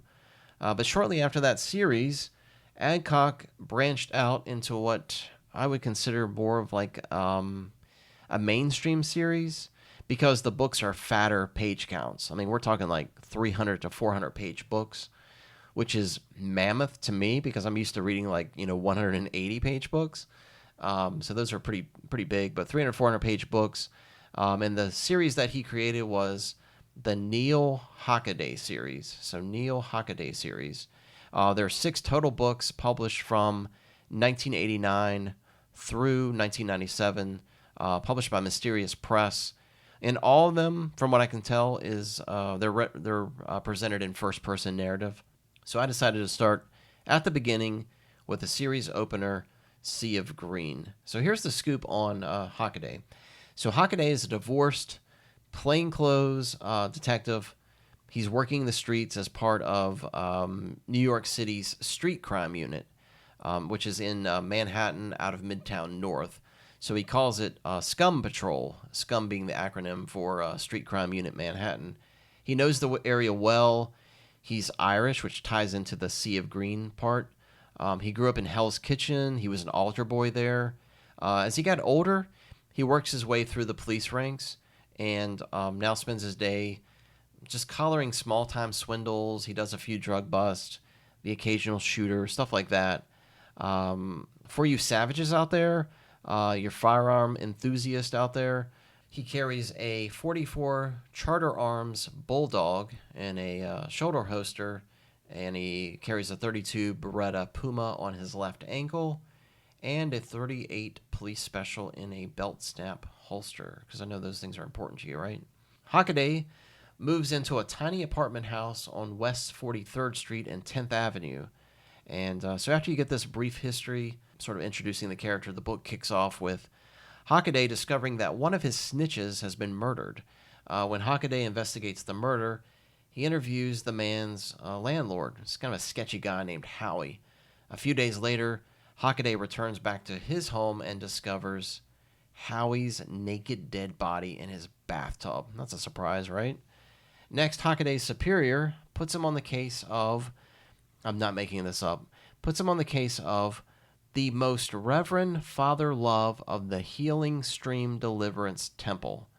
But shortly after that series, Adcock branched out into what I would consider more of like a mainstream series because the books are fatter page counts. I mean, we're talking like 300 to 400 page books, which is mammoth to me because I'm used to reading like, 180 page books. So those are pretty big, but 300, 400 page books. And the series that he created was the Neil Hockaday series. So Neil Hockaday series. There are 6 total books published from 1989 through 1997, published by Mysterious Press. And all of them, from what I can tell, is they're presented in first-person narrative. So I decided to start at the beginning with the series opener, Sea of Green. So here's the scoop on Hockaday. So Hockaday is a divorced, plainclothes detective. He's working the streets as part of New York City's street crime unit, which is in Manhattan out of Midtown North. So he calls it Scum Patrol, Scum being the acronym for Street Crime Unit Manhattan. He knows the area well. He's Irish, which ties into the Sea of Green part. He grew up in Hell's Kitchen. He was an altar boy there. As he got older, he works his way through the police ranks and now spends his day just collaring small-time swindles. He does a few drug busts, the occasional shooter, stuff like that. For you savages out there, your firearm enthusiast out there, he carries a .44 Charter Arms Bulldog and a shoulder holster, and he carries a .32 Beretta Puma on his left ankle, and a .38 Police Special in a belt snap holster, because I know those things are important to you, right? Hockaday moves into a tiny apartment house on West 43rd Street and 10th Avenue. And so after you get this brief history, sort of introducing the character, the book kicks off with Hockaday discovering that one of his snitches has been murdered. When Hockaday investigates the murder, he interviews the man's landlord. It's kind of a sketchy guy named Howie. A few days later, Hockaday returns back to his home and discovers Howie's naked dead body in his bathtub. That's a surprise, right? Next, Hockaday's superior puts him on the case of, I'm not making this up, puts him on the case of the Most Reverend Father Love of the Healing Stream Deliverance Temple.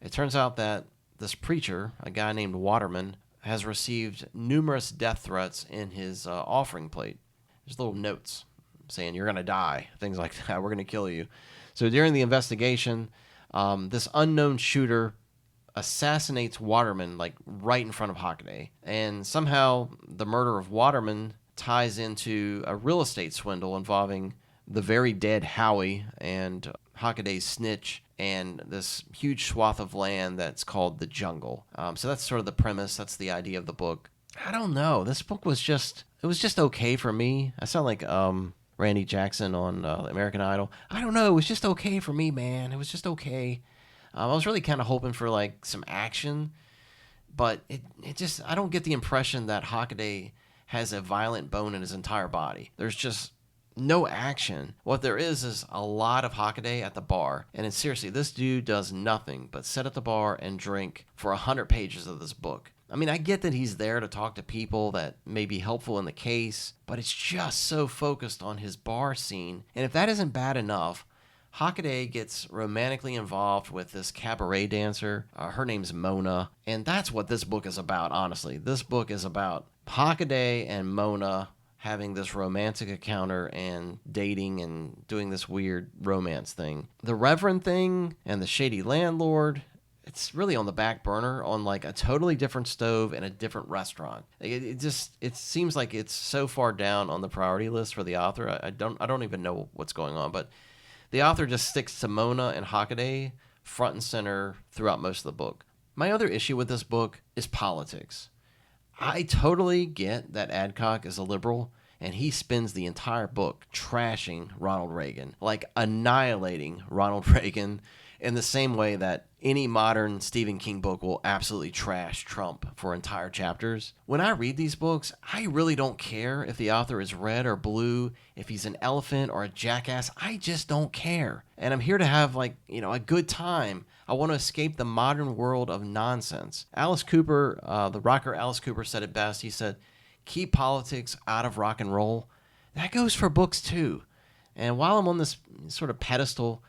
It turns out that this preacher, a guy named Waterman, has received numerous death threats in his offering plate. There's little notes saying, you're going to die, things like that, we're going to kill you. So during the investigation, this unknown shooter assassinates Waterman, like right in front of Hockaday. And somehow the murder of Waterman ties into a real estate swindle involving the very dead Howie and Hockaday's snitch and this huge swath of land that's called the Jungle. So that's sort of the premise. That's the idea of the book. I don't know. This book was just okay for me. I sound like Randy Jackson on American Idol. I don't know. It was just okay for me, man. It was just okay. I was really kind of hoping for like some action, but it just, I don't get the impression that Hockaday has a violent bone in his entire body. There's just no action. What there is a lot of Hockaday at the bar. And it's seriously, this dude does nothing but sit at the bar and drink for 100 pages of this book. I mean, I get that he's there to talk to people that may be helpful in the case, but it's just so focused on his bar scene. And if that isn't bad enough, Hockaday gets romantically involved with this cabaret dancer. Her name's Mona. And that's what this book is about, honestly. This book is about Hockaday and Mona having this romantic encounter and dating and doing this weird romance thing. The Reverend thing and the shady landlord, it's really on the back burner on like a totally different stove in a different restaurant. It seems like it's so far down on the priority list for the author. I don't even know what's going on, but the author just sticks to Mona and Hockaday front and center throughout most of the book. My other issue with this book is politics. I totally get that Adcock is a liberal, and he spends the entire book trashing Ronald Reagan, like annihilating Ronald Reagan in the same way that any modern Stephen King book will absolutely trash Trump for entire chapters. When I read these books, I really don't care if the author is red or blue, if he's an elephant or a jackass. I just don't care. And I'm here to have a good time. I want to escape the modern world of nonsense. Alice Cooper, the rocker Alice Cooper said it best. He said, "Keep politics out of rock and roll." That goes for books too. And while I'm on this sort of pedestal,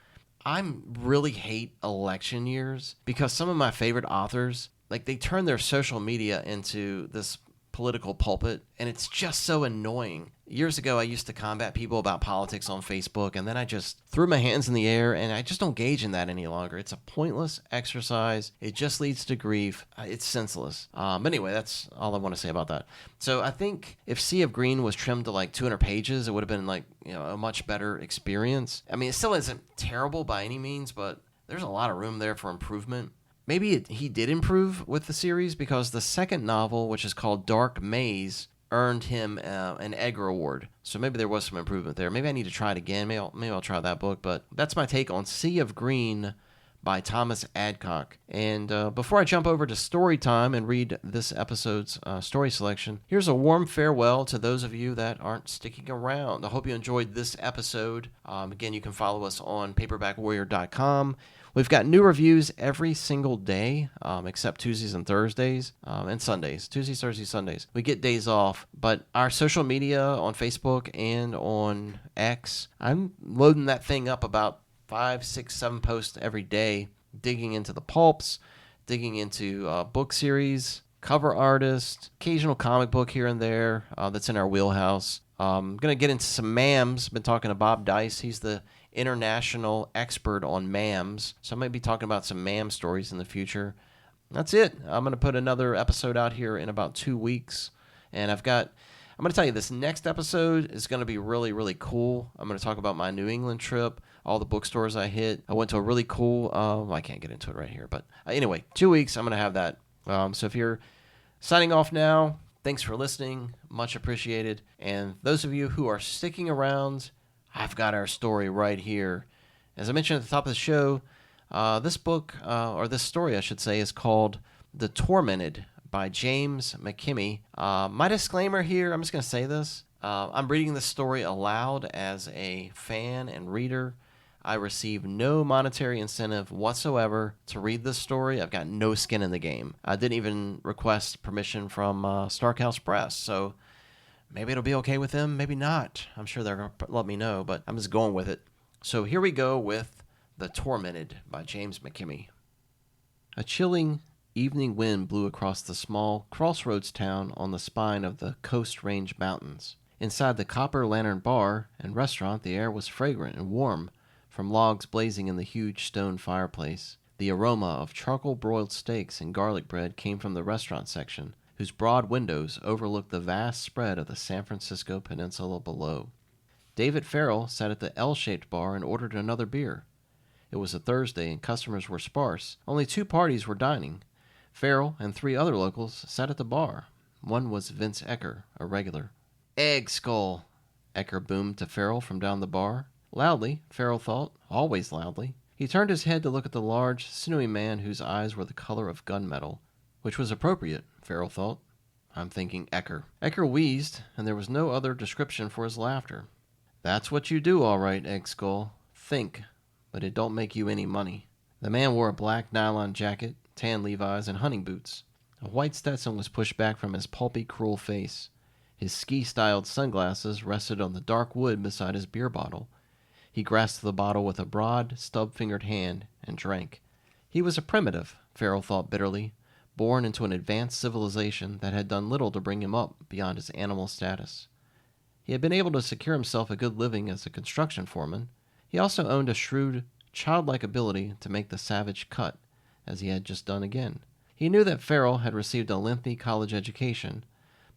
I really hate election years because some of my favorite authors, they turn their social media into this political pulpit, and it's just so annoying. Years ago, I used to combat people about politics on Facebook, and then I just threw my hands in the air, and I just don't engage in that any longer. It's a pointless exercise. It just leads to grief. It's senseless. Anyway, that's all I want to say about that. So I think if Sea of Green was trimmed to 200 pages, it would have been a much better experience. I mean, it still isn't terrible by any means, but there's a lot of room there for improvement. Maybe he did improve with the series because the second novel, which is called Dark Maze, earned him an Edgar Award. So maybe there was some improvement there. Maybe I need to try it again. Maybe I'll try that book. But that's my take on Sea of Green by Thomas Adcock. And before I jump over to story time and read this episode's story selection, here's a warm farewell to those of you that aren't sticking around. I hope you enjoyed this episode. Again, you can follow us on paperbackwarrior.com. We've got new reviews every single day, except Tuesdays and Thursdays, and Sundays. Tuesdays, Thursdays, Sundays. We get days off, but our social media on Facebook and on X, I'm loading that thing up about 5, 6, 7 posts every day, digging into the pulps, digging into book series, cover artist, occasional comic book here and there that's in our wheelhouse. I'm going to get into some MAMs. Been talking to Bob Dice. He's the international expert on MAMs, so I might be talking about some MAM stories in the future. That's it. I'm going to put another episode out here in about 2 weeks, and I'm going to tell you, this next episode is going to be really, really cool. I'm going to talk about my New England trip, all the bookstores I hit. I went to a really cool, I can't get into it right here, but anyway, 2 weeks, I'm going to have that. So if you're signing off now, thanks for listening. Much appreciated. And those of you who are sticking around, I've got our story right here. As I mentioned at the top of the show, this book, or this story, I should say, is called The Tormented by James McKimmey. My disclaimer here, I'm just going to say this. I'm reading this story aloud as a fan and reader. I receive no monetary incentive whatsoever to read this story. I've got no skin in the game. I didn't even request permission from Starkhouse Press, so maybe it'll be okay with them, maybe not. I'm sure they're going to let me know, but I'm just going with it. So here we go with The Tormented by James McKimmey. A chilling evening wind blew across the small crossroads town on the spine of the Coast Range Mountains. Inside the Copper Lantern Bar and restaurant, the air was fragrant and warm from logs blazing in the huge stone fireplace. The aroma of charcoal-broiled steaks and garlic bread came from the restaurant section, whose broad windows overlooked the vast spread of the San Francisco Peninsula below. David Farrell sat at the L-shaped bar and ordered another beer. It was a Thursday and customers were sparse. Only 2 parties were dining. Farrell and 3 other locals sat at the bar. One was Vince Ecker, a regular. "Egg skull," Ecker boomed to Farrell from down the bar. Loudly, Farrell thought, always loudly. He turned his head to look at the large, sinewy man whose eyes were the color of gunmetal, which was appropriate, Farrell thought. I'm thinking Ecker. Ecker wheezed, and there was no other description for his laughter. That's what you do, all right, Egg Skull. Think, but it don't make you any money. The man wore a black nylon jacket, tan Levi's, and hunting boots. A white Stetson was pushed back from his pulpy, cruel face. His ski-styled sunglasses rested on the dark wood beside his beer bottle. He grasped the bottle with a broad, stub-fingered hand and drank. He was a primitive, Farrell thought bitterly, born into an advanced civilization that had done little to bring him up beyond his animal status. He had been able to secure himself a good living as a construction foreman. He also owned a shrewd, childlike ability to make the savage cut, as he had just done again. He knew that Farrell had received a lengthy college education,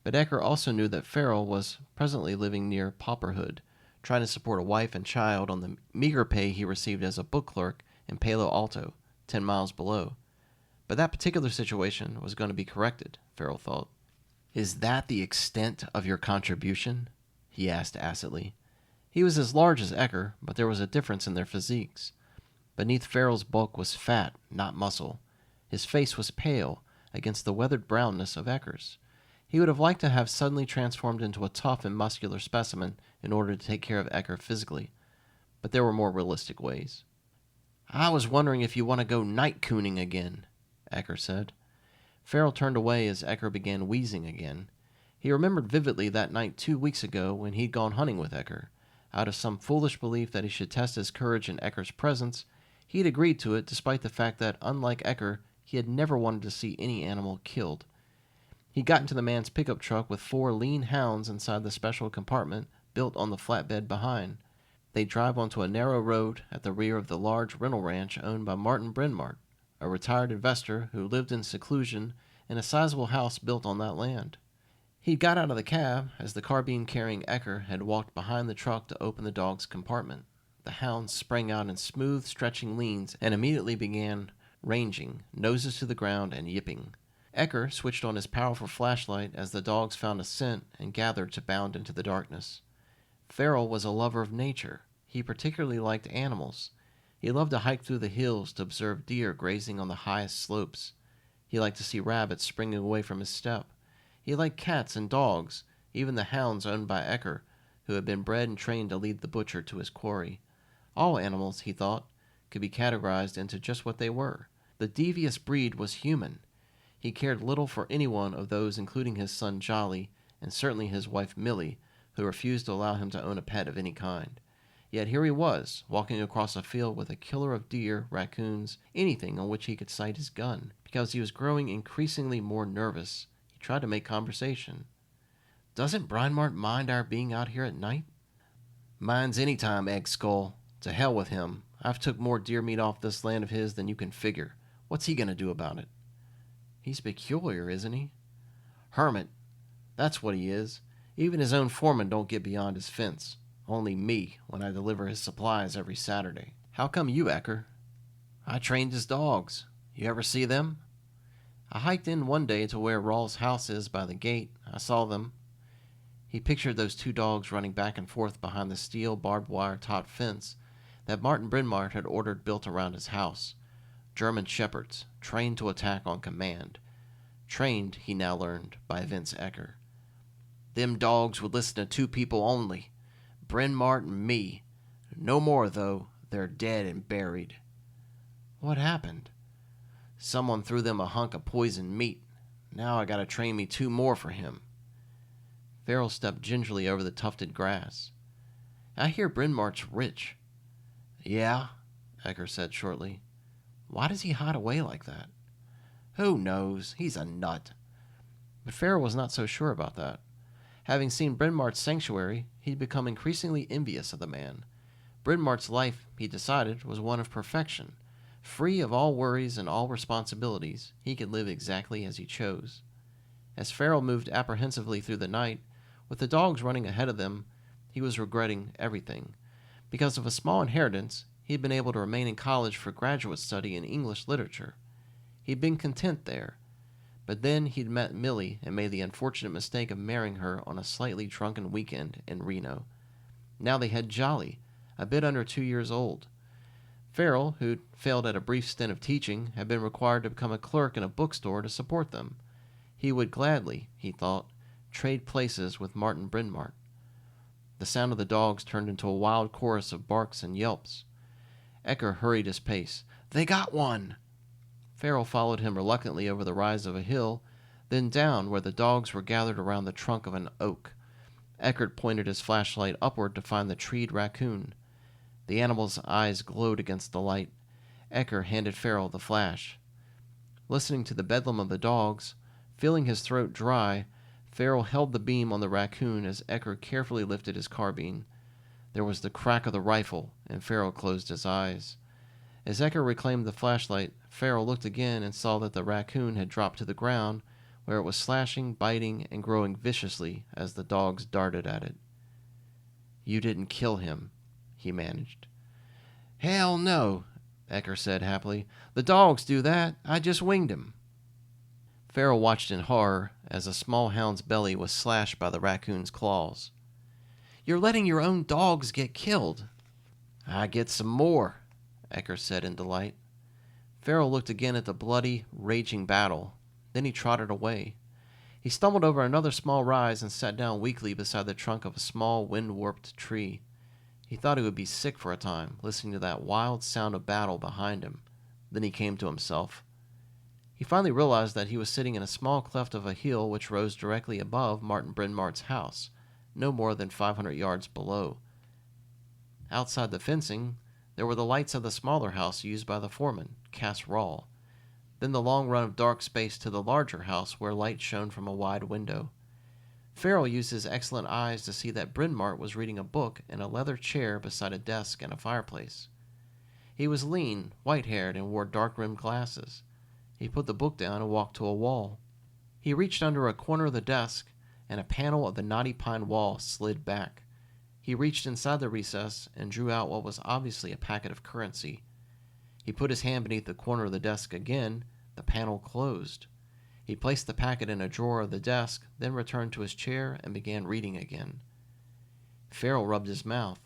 but Ecker also knew that Farrell was presently living near pauperhood, trying to support a wife and child on the meager pay he received as a book clerk in Palo Alto, 10 miles below. But that particular situation was going to be corrected, Farrell thought. Is that the extent of your contribution? He asked acidly. He was as large as Ecker, but there was a difference in their physiques. Beneath Farrell's bulk was fat, not muscle. His face was pale against the weathered brownness of Ecker's. He would have liked to have suddenly transformed into a tough and muscular specimen in order to take care of Ecker physically, but there were more realistic ways. I was wondering if you want to go night cooning again, Ecker said. Farrell turned away as Ecker began wheezing again. He remembered vividly that night 2 weeks ago when he'd gone hunting with Ecker. Out of some foolish belief that he should test his courage in Ecker's presence, he had agreed to it despite the fact that, unlike Ecker, he had never wanted to see any animal killed. He got into the man's pickup truck with 4 lean hounds inside the special compartment built on the flatbed behind. They drive onto a narrow road at the rear of the large rental ranch owned by Martin Brynmart, a retired investor who lived in seclusion in a sizable house built on that land. He got out of the cab as the carbine carrying Ecker had walked behind the truck to open the dog's compartment. The hounds sprang out in smooth, stretching leans and immediately began ranging, noses to the ground and yipping. Ecker switched on his powerful flashlight as the dogs found a scent and gathered to bound into the darkness. Farrell was a lover of nature. He particularly liked animals. He loved to hike through the hills to observe deer grazing on the highest slopes. He liked to see rabbits springing away from his step. He liked cats and dogs, even the hounds owned by Ecker, who had been bred and trained to lead the butcher to his quarry. All animals, he thought, could be categorized into just what they were. The devious breed was human. He cared little for any one of those, including his son Jolly, and certainly his wife Millie, who refused to allow him to own a pet of any kind. Yet here he was, walking across a field with a killer of deer, raccoons, anything on which he could sight his gun. Because he was growing increasingly more nervous, he tried to make conversation. Doesn't Brynmart mind our being out here at night? Minds any time, Egg Skull. To hell with him. I've took more deer meat off this land of his than you can figure. What's he going to do about it? He's peculiar, isn't he? Hermit. That's what he is. Even his own foreman don't get beyond his fence. Only me, when I deliver his supplies every Saturday. How come you, Ecker? I trained his dogs. You ever see them? I hiked in one day to where Rawls' house is by the gate. I saw them. He pictured those 2 dogs running back and forth behind the steel barbed wire top fence that Martin Brynmart had ordered built around his house. German shepherds, trained to attack on command. Trained, he now learned, by Vince Ecker. Them dogs would listen to 2 people only. Brynmart and me. No more, though. They're dead and buried. What happened? Someone threw them a hunk of poisoned meat. Now I gotta train me 2 more for him. Farrell stepped gingerly over the tufted grass. I hear Brynmart's rich. Yeah, Ecker said shortly. Why does he hide away like that? Who knows? He's a nut. But Farrell was not so sure about that. Having seen Brynmart's sanctuary, he'd become increasingly envious of the man. Brynmart's life, he decided, was one of perfection. Free of all worries and all responsibilities, he could live exactly as he chose. As Farrell moved apprehensively through the night, with the dogs running ahead of them, he was regretting everything. Because of a small inheritance, he had been able to remain in college for graduate study in English literature. He'd been content there. But then he'd met Millie and made the unfortunate mistake of marrying her on a slightly drunken weekend in Reno. Now they had Jolly, a bit under 2 years old. Farrell, who'd failed at a brief stint of teaching, had been required to become a clerk in a bookstore to support them. He would gladly, he thought, trade places with Martin Bryn Mawr. The sound of the dogs turned into a wild chorus of barks and yelps. Ecker hurried his pace. "They got one!" Farrell followed him reluctantly over the rise of a hill, then down where the dogs were gathered around the trunk of an oak. Eckert pointed his flashlight upward to find the treed raccoon. The animal's eyes glowed against the light. Ecker handed Farrell the flash. Listening to the bedlam of the dogs, feeling his throat dry, Farrell held the beam on the raccoon as Ecker carefully lifted his carbine. There was the crack of the rifle, and Farrell closed his eyes. As Ecker reclaimed the flashlight, Farrell looked again and saw that the raccoon had dropped to the ground, where it was slashing, biting, and growing viciously as the dogs darted at it. "You didn't kill him," he managed. "Hell no," Ecker said happily. "The dogs do that. I just winged him." Farrell watched in horror as a small hound's belly was slashed by the raccoon's claws. "You're letting your own dogs get killed." "I get some more," Ecker said in delight. Farrell looked again at the bloody, raging battle. Then he trotted away. He stumbled over another small rise and sat down weakly beside the trunk of a small, wind-warped tree. He thought he would be sick for a time, listening to that wild sound of battle behind him. Then he came to himself. He finally realized that he was sitting in a small cleft of a hill which rose directly above Martin Bryn Mawr's house, no more than 500 yards below. Outside the fencing, there were the lights of the smaller house used by the foreman, Cass Rawl, then the long run of dark space to the larger house where light shone from a wide window. Farrell used his excellent eyes to see that Bryn Mawr was reading a book in a leather chair beside a desk and a fireplace. He was lean, white-haired, and wore dark-rimmed glasses. He put the book down and walked to a wall. He reached under a corner of the desk, and a panel of the knotty pine wall slid back. He reached inside the recess and drew out what was obviously a packet of currency. He put his hand beneath the corner of the desk again. The panel closed. He placed the packet in a drawer of the desk, then returned to his chair and began reading again. Farrell rubbed his mouth.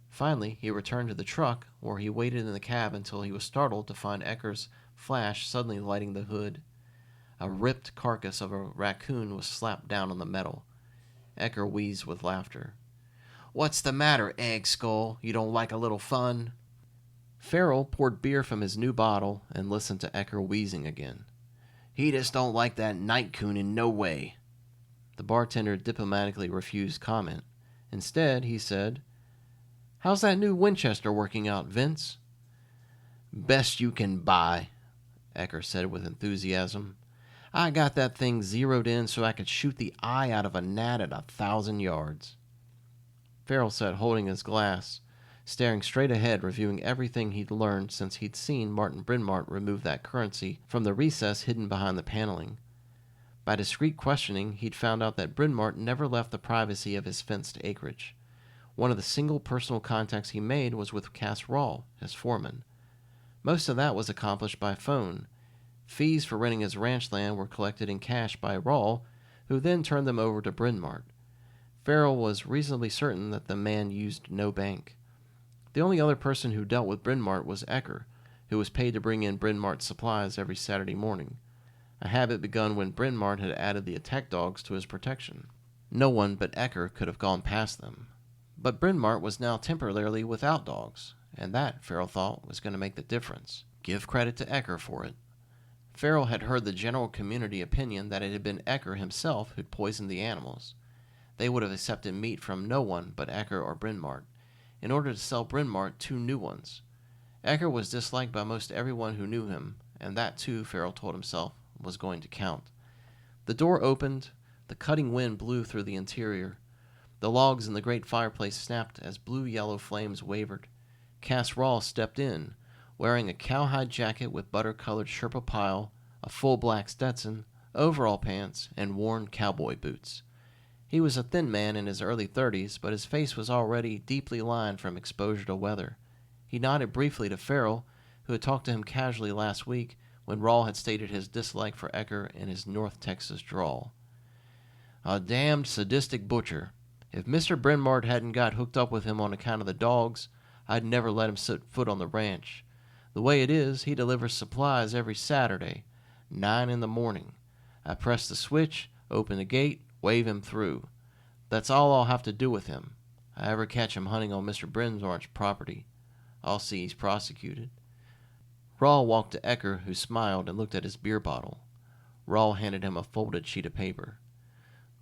Finally, he returned to the truck, where he waited in the cab until he was startled to find Ecker's flash suddenly lighting the hood. A ripped carcass of a raccoon was slapped down on the metal. Ecker wheezed with laughter. "What's the matter, Egg Skull? You don't like a little fun?" Farrell poured beer from his new bottle and listened to Ecker wheezing again. "He just don't like that night coon in no way." The bartender diplomatically refused comment. Instead, he said, "How's that new Winchester working out, Vince?" "Best you can buy," Ecker said with enthusiasm. "I got that thing zeroed in so I could shoot the eye out of a gnat at 1,000 yards. Farrell sat holding his glass, staring straight ahead, reviewing everything he'd learned since he'd seen Martin Bryn Mawr remove that currency from the recess hidden behind the paneling. By discreet questioning, he'd found out that Bryn Mawr never left the privacy of his fenced acreage. One of the single personal contacts he made was with Cass Rawl, his foreman. Most of that was accomplished by phone. Fees for renting his ranch land were collected in cash by Rawl, who then turned them over to Bryn Mawr. Farrell was reasonably certain that the man used no bank. The only other person who dealt with Bryn Mawr was Ecker, who was paid to bring in Bryn Mawr's supplies every Saturday morning, a habit begun when Bryn Mawr had added the attack dogs to his protection. No one but Ecker could have gone past them. But Bryn Mawr was now temporarily without dogs, and that, Farrell thought, was going to make the difference. Give credit to Ecker for it. Farrell had heard the general community opinion that it had been Ecker himself who'd poisoned the animals. They would have accepted meat from no one but Ecker or Bryn Mawr, in order to sell Bryn Mawr 2 new ones. Ecker was disliked by most everyone who knew him, and that too, Farrell told himself, was going to count. The door opened. The cutting wind blew through the interior. The logs in the great fireplace snapped as blue-yellow flames wavered. Cass Rawl stepped in, wearing a cowhide jacket with butter-colored Sherpa pile, a full black Stetson, overall pants, and worn cowboy boots. He was a thin man in his early 30s, but his face was already deeply lined from exposure to weather. He nodded briefly to Farrell, who had talked to him casually last week when Rawl had stated his dislike for Ecker in his North Texas drawl. "A damned sadistic butcher. If Mr. Bryn Mawr hadn't got hooked up with him on account of the dogs, I'd never let him set foot on the ranch. The way it is, he delivers supplies every Saturday, 9 in the morning. I press the switch, open the gate, wave him through. That's all I'll have to do with him. I ever catch him hunting on Mr. Bryn Mawr's property, I'll see he's prosecuted." Rawl walked to Ecker, who smiled and looked at his beer bottle. Rawl handed him a folded sheet of paper.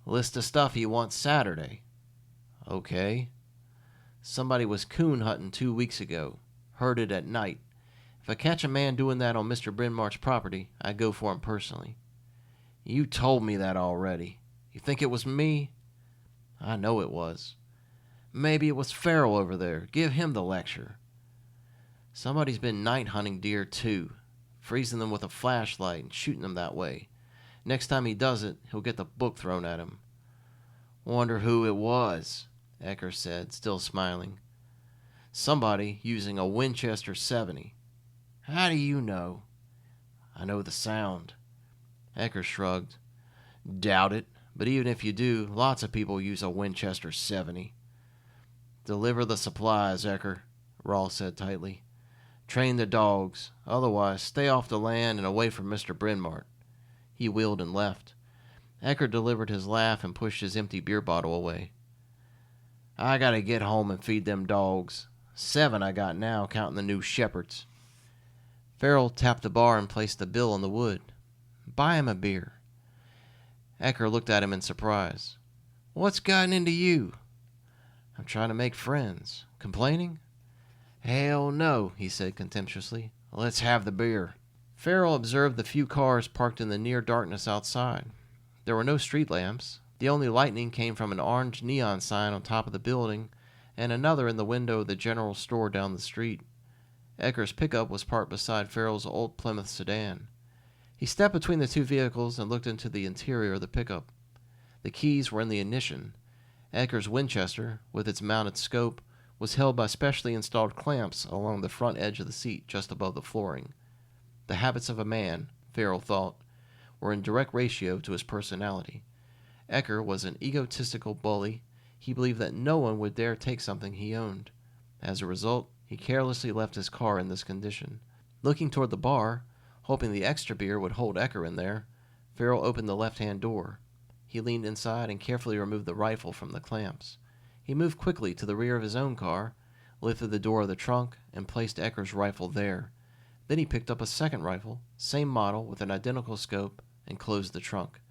"List of stuff he wants Saturday." "Okay." "Somebody was coon hunting 2 weeks ago. Heard it at night. If I catch a man doing that on Mr. Bryn Mawr's property, I go for him personally." "You told me that already. You think it was me?" "I know it was." "Maybe it was Farrell over there. Give him the lecture." "Somebody's been night hunting deer too, freezing them with a flashlight and shooting them that way. Next time he does it, he'll get the book thrown at him." "Wonder who it was," Ecker said, still smiling. "Somebody using a Winchester 70. "How do you know?" "I know the sound." Ecker shrugged. "Doubt it, but even if you do, lots of people use a Winchester 70. "Deliver the supplies, Ecker," Rawl said tightly. "Train the dogs. Otherwise, stay off the land and away from Mr. Bryn Mawr." He wheeled and left. Ecker delivered his laugh and pushed his empty beer bottle away. "I gotta get home and feed them dogs. 7 I got now, counting the new shepherds." Farrell tapped the bar and placed the bill on the wood. "Buy him a beer." Ecker looked at him in surprise. "What's gotten into you?" "I'm trying to make friends. Complaining?" "Hell no," he said contemptuously. "Let's have the beer." Farrell observed the few cars parked in the near darkness outside. There were no street lamps. The only lighting came from an orange neon sign on top of the building and another in the window of the general store down the street. Ecker's pickup was parked beside Farrell's old Plymouth sedan. He stepped between the two vehicles and looked into the interior of the pickup. The keys were in the ignition. Ecker's Winchester, with its mounted scope, was held by specially installed clamps along the front edge of the seat just above the flooring. The habits of a man, Farrell thought, were in direct ratio to his personality. Ecker was an egotistical bully. He believed that no one would dare take something he owned. As a result, he carelessly left his car in this condition. Looking toward the bar, hoping the extra beer would hold Ecker in there, Farrell opened the left-hand door. He leaned inside and carefully removed the rifle from the clamps. He moved quickly to the rear of his own car, lifted the door of the trunk, and placed Ecker's rifle there. Then he picked up a second rifle, same model with an identical scope, and closed the trunk.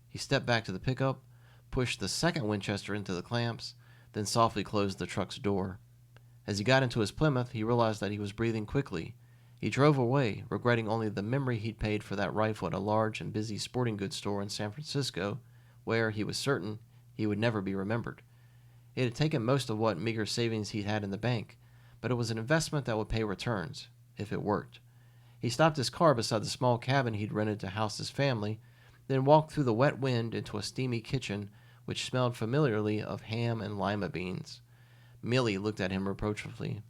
He stepped back to the pickup, pushed the second Winchester into the clamps, then softly closed the truck's door. As he got into his Plymouth, he realized that he was breathing quickly. He drove away, regretting only the memory he'd paid for that rifle at a large and busy sporting goods store in San Francisco, where, he was certain, he would never be remembered. It had taken most of what meager savings he'd had in the bank, but it was an investment that would pay returns, if it worked. He stopped his car beside the small cabin he'd rented to house his family, then walked through the wet wind into a steamy kitchen which smelled familiarly of ham and lima beans. Millie looked at him reproachfully.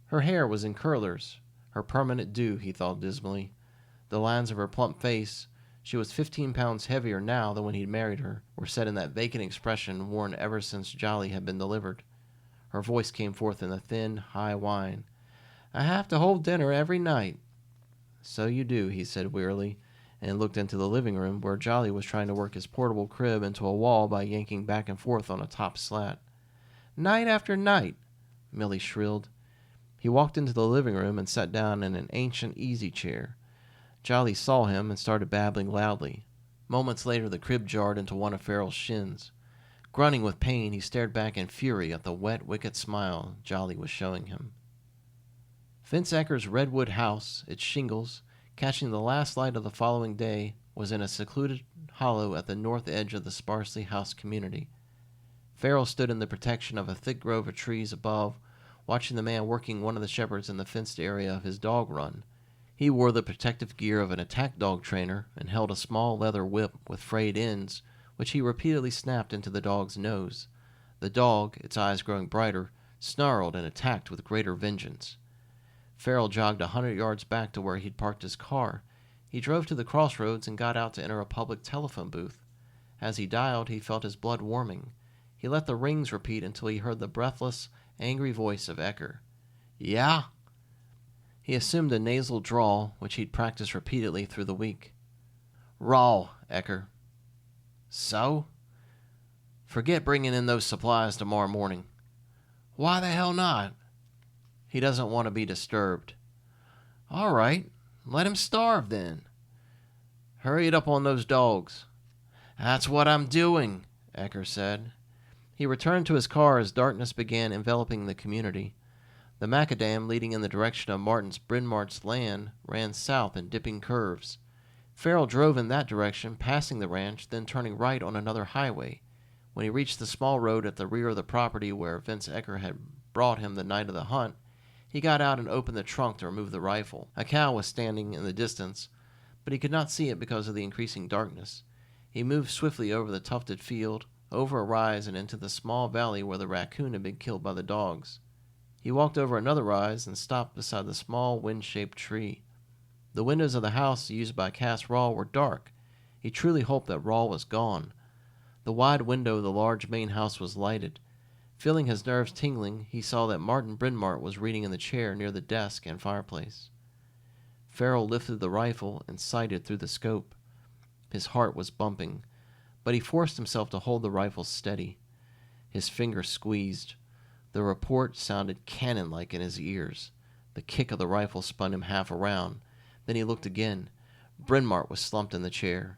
Her hair was in curlers, her permanent due, he thought dismally. The lines of her plump face, she was 15 pounds heavier now than when he'd married her, were set in that vacant expression worn ever since Jolly had been delivered. Her voice came forth in a thin, high whine. "I have to hold dinner every night." "So you do," he said wearily, and looked into the living room where Jolly was trying to work his portable crib into a wall by yanking back and forth on a top slat. "Night after night," Millie shrilled. He walked into the living room and sat down in an ancient easy chair. Jolly saw him and started babbling loudly. Moments later, the crib jarred into one of Farrell's shins. Grunting with pain, he stared back in fury at the wet, wicked smile Jolly was showing him. Vince Ecker's redwood house, its shingles, catching the last light of the following day, was in a secluded hollow at the north edge of the sparsely housed community. Farrell stood in the protection of a thick grove of trees above, watching the man working one of the shepherds in the fenced area of his dog run. He wore the protective gear of an attack dog trainer and held a small leather whip with frayed ends, which he repeatedly snapped into the dog's nose. The dog, its eyes growing brighter, snarled and attacked with greater vengeance. Farrell jogged 100 yards back to where he'd parked his car. He drove to the crossroads and got out to enter a public telephone booth. As he dialed, he felt his blood warming. He let the rings repeat until he heard the breathless, angry voice of Ecker. Yeah? He assumed a nasal drawl, which he'd practiced repeatedly through the week. Raw, Ecker. So? Forget bringing in those supplies tomorrow morning. Why the hell not? He doesn't want to be disturbed. All right, let him starve then. Hurry it up on those dogs. That's what I'm doing, Ecker said. He returned to his car as darkness began enveloping the community. The macadam leading in the direction of Bryn Mart's land ran south in dipping curves. Farrell drove in that direction, passing the ranch, then turning right on another highway. When he reached the small road at the rear of the property where Vince Ecker had brought him the night of the hunt, he got out and opened the trunk to remove the rifle. A cow was standing in the distance, but he could not see it because of the increasing darkness. He moved swiftly over the tufted field, over a rise, and into the small valley where the raccoon had been killed by the dogs. He walked over another rise and stopped beside the small wind-shaped tree. The windows of the house used by Cass Rawl were dark. He truly hoped that Rawl was gone. The wide window of the large main house was lighted. Feeling his nerves tingling, he saw that Martin Bryn Mawr was reading in the chair near the desk and fireplace. Farrell lifted the rifle and sighted through the scope. His heart was bumping, but he forced himself to hold the rifle steady. His fingers squeezed. The report sounded cannon-like in his ears. The kick of the rifle spun him half around. Then he looked again. Bryn Mawr was slumped in the chair.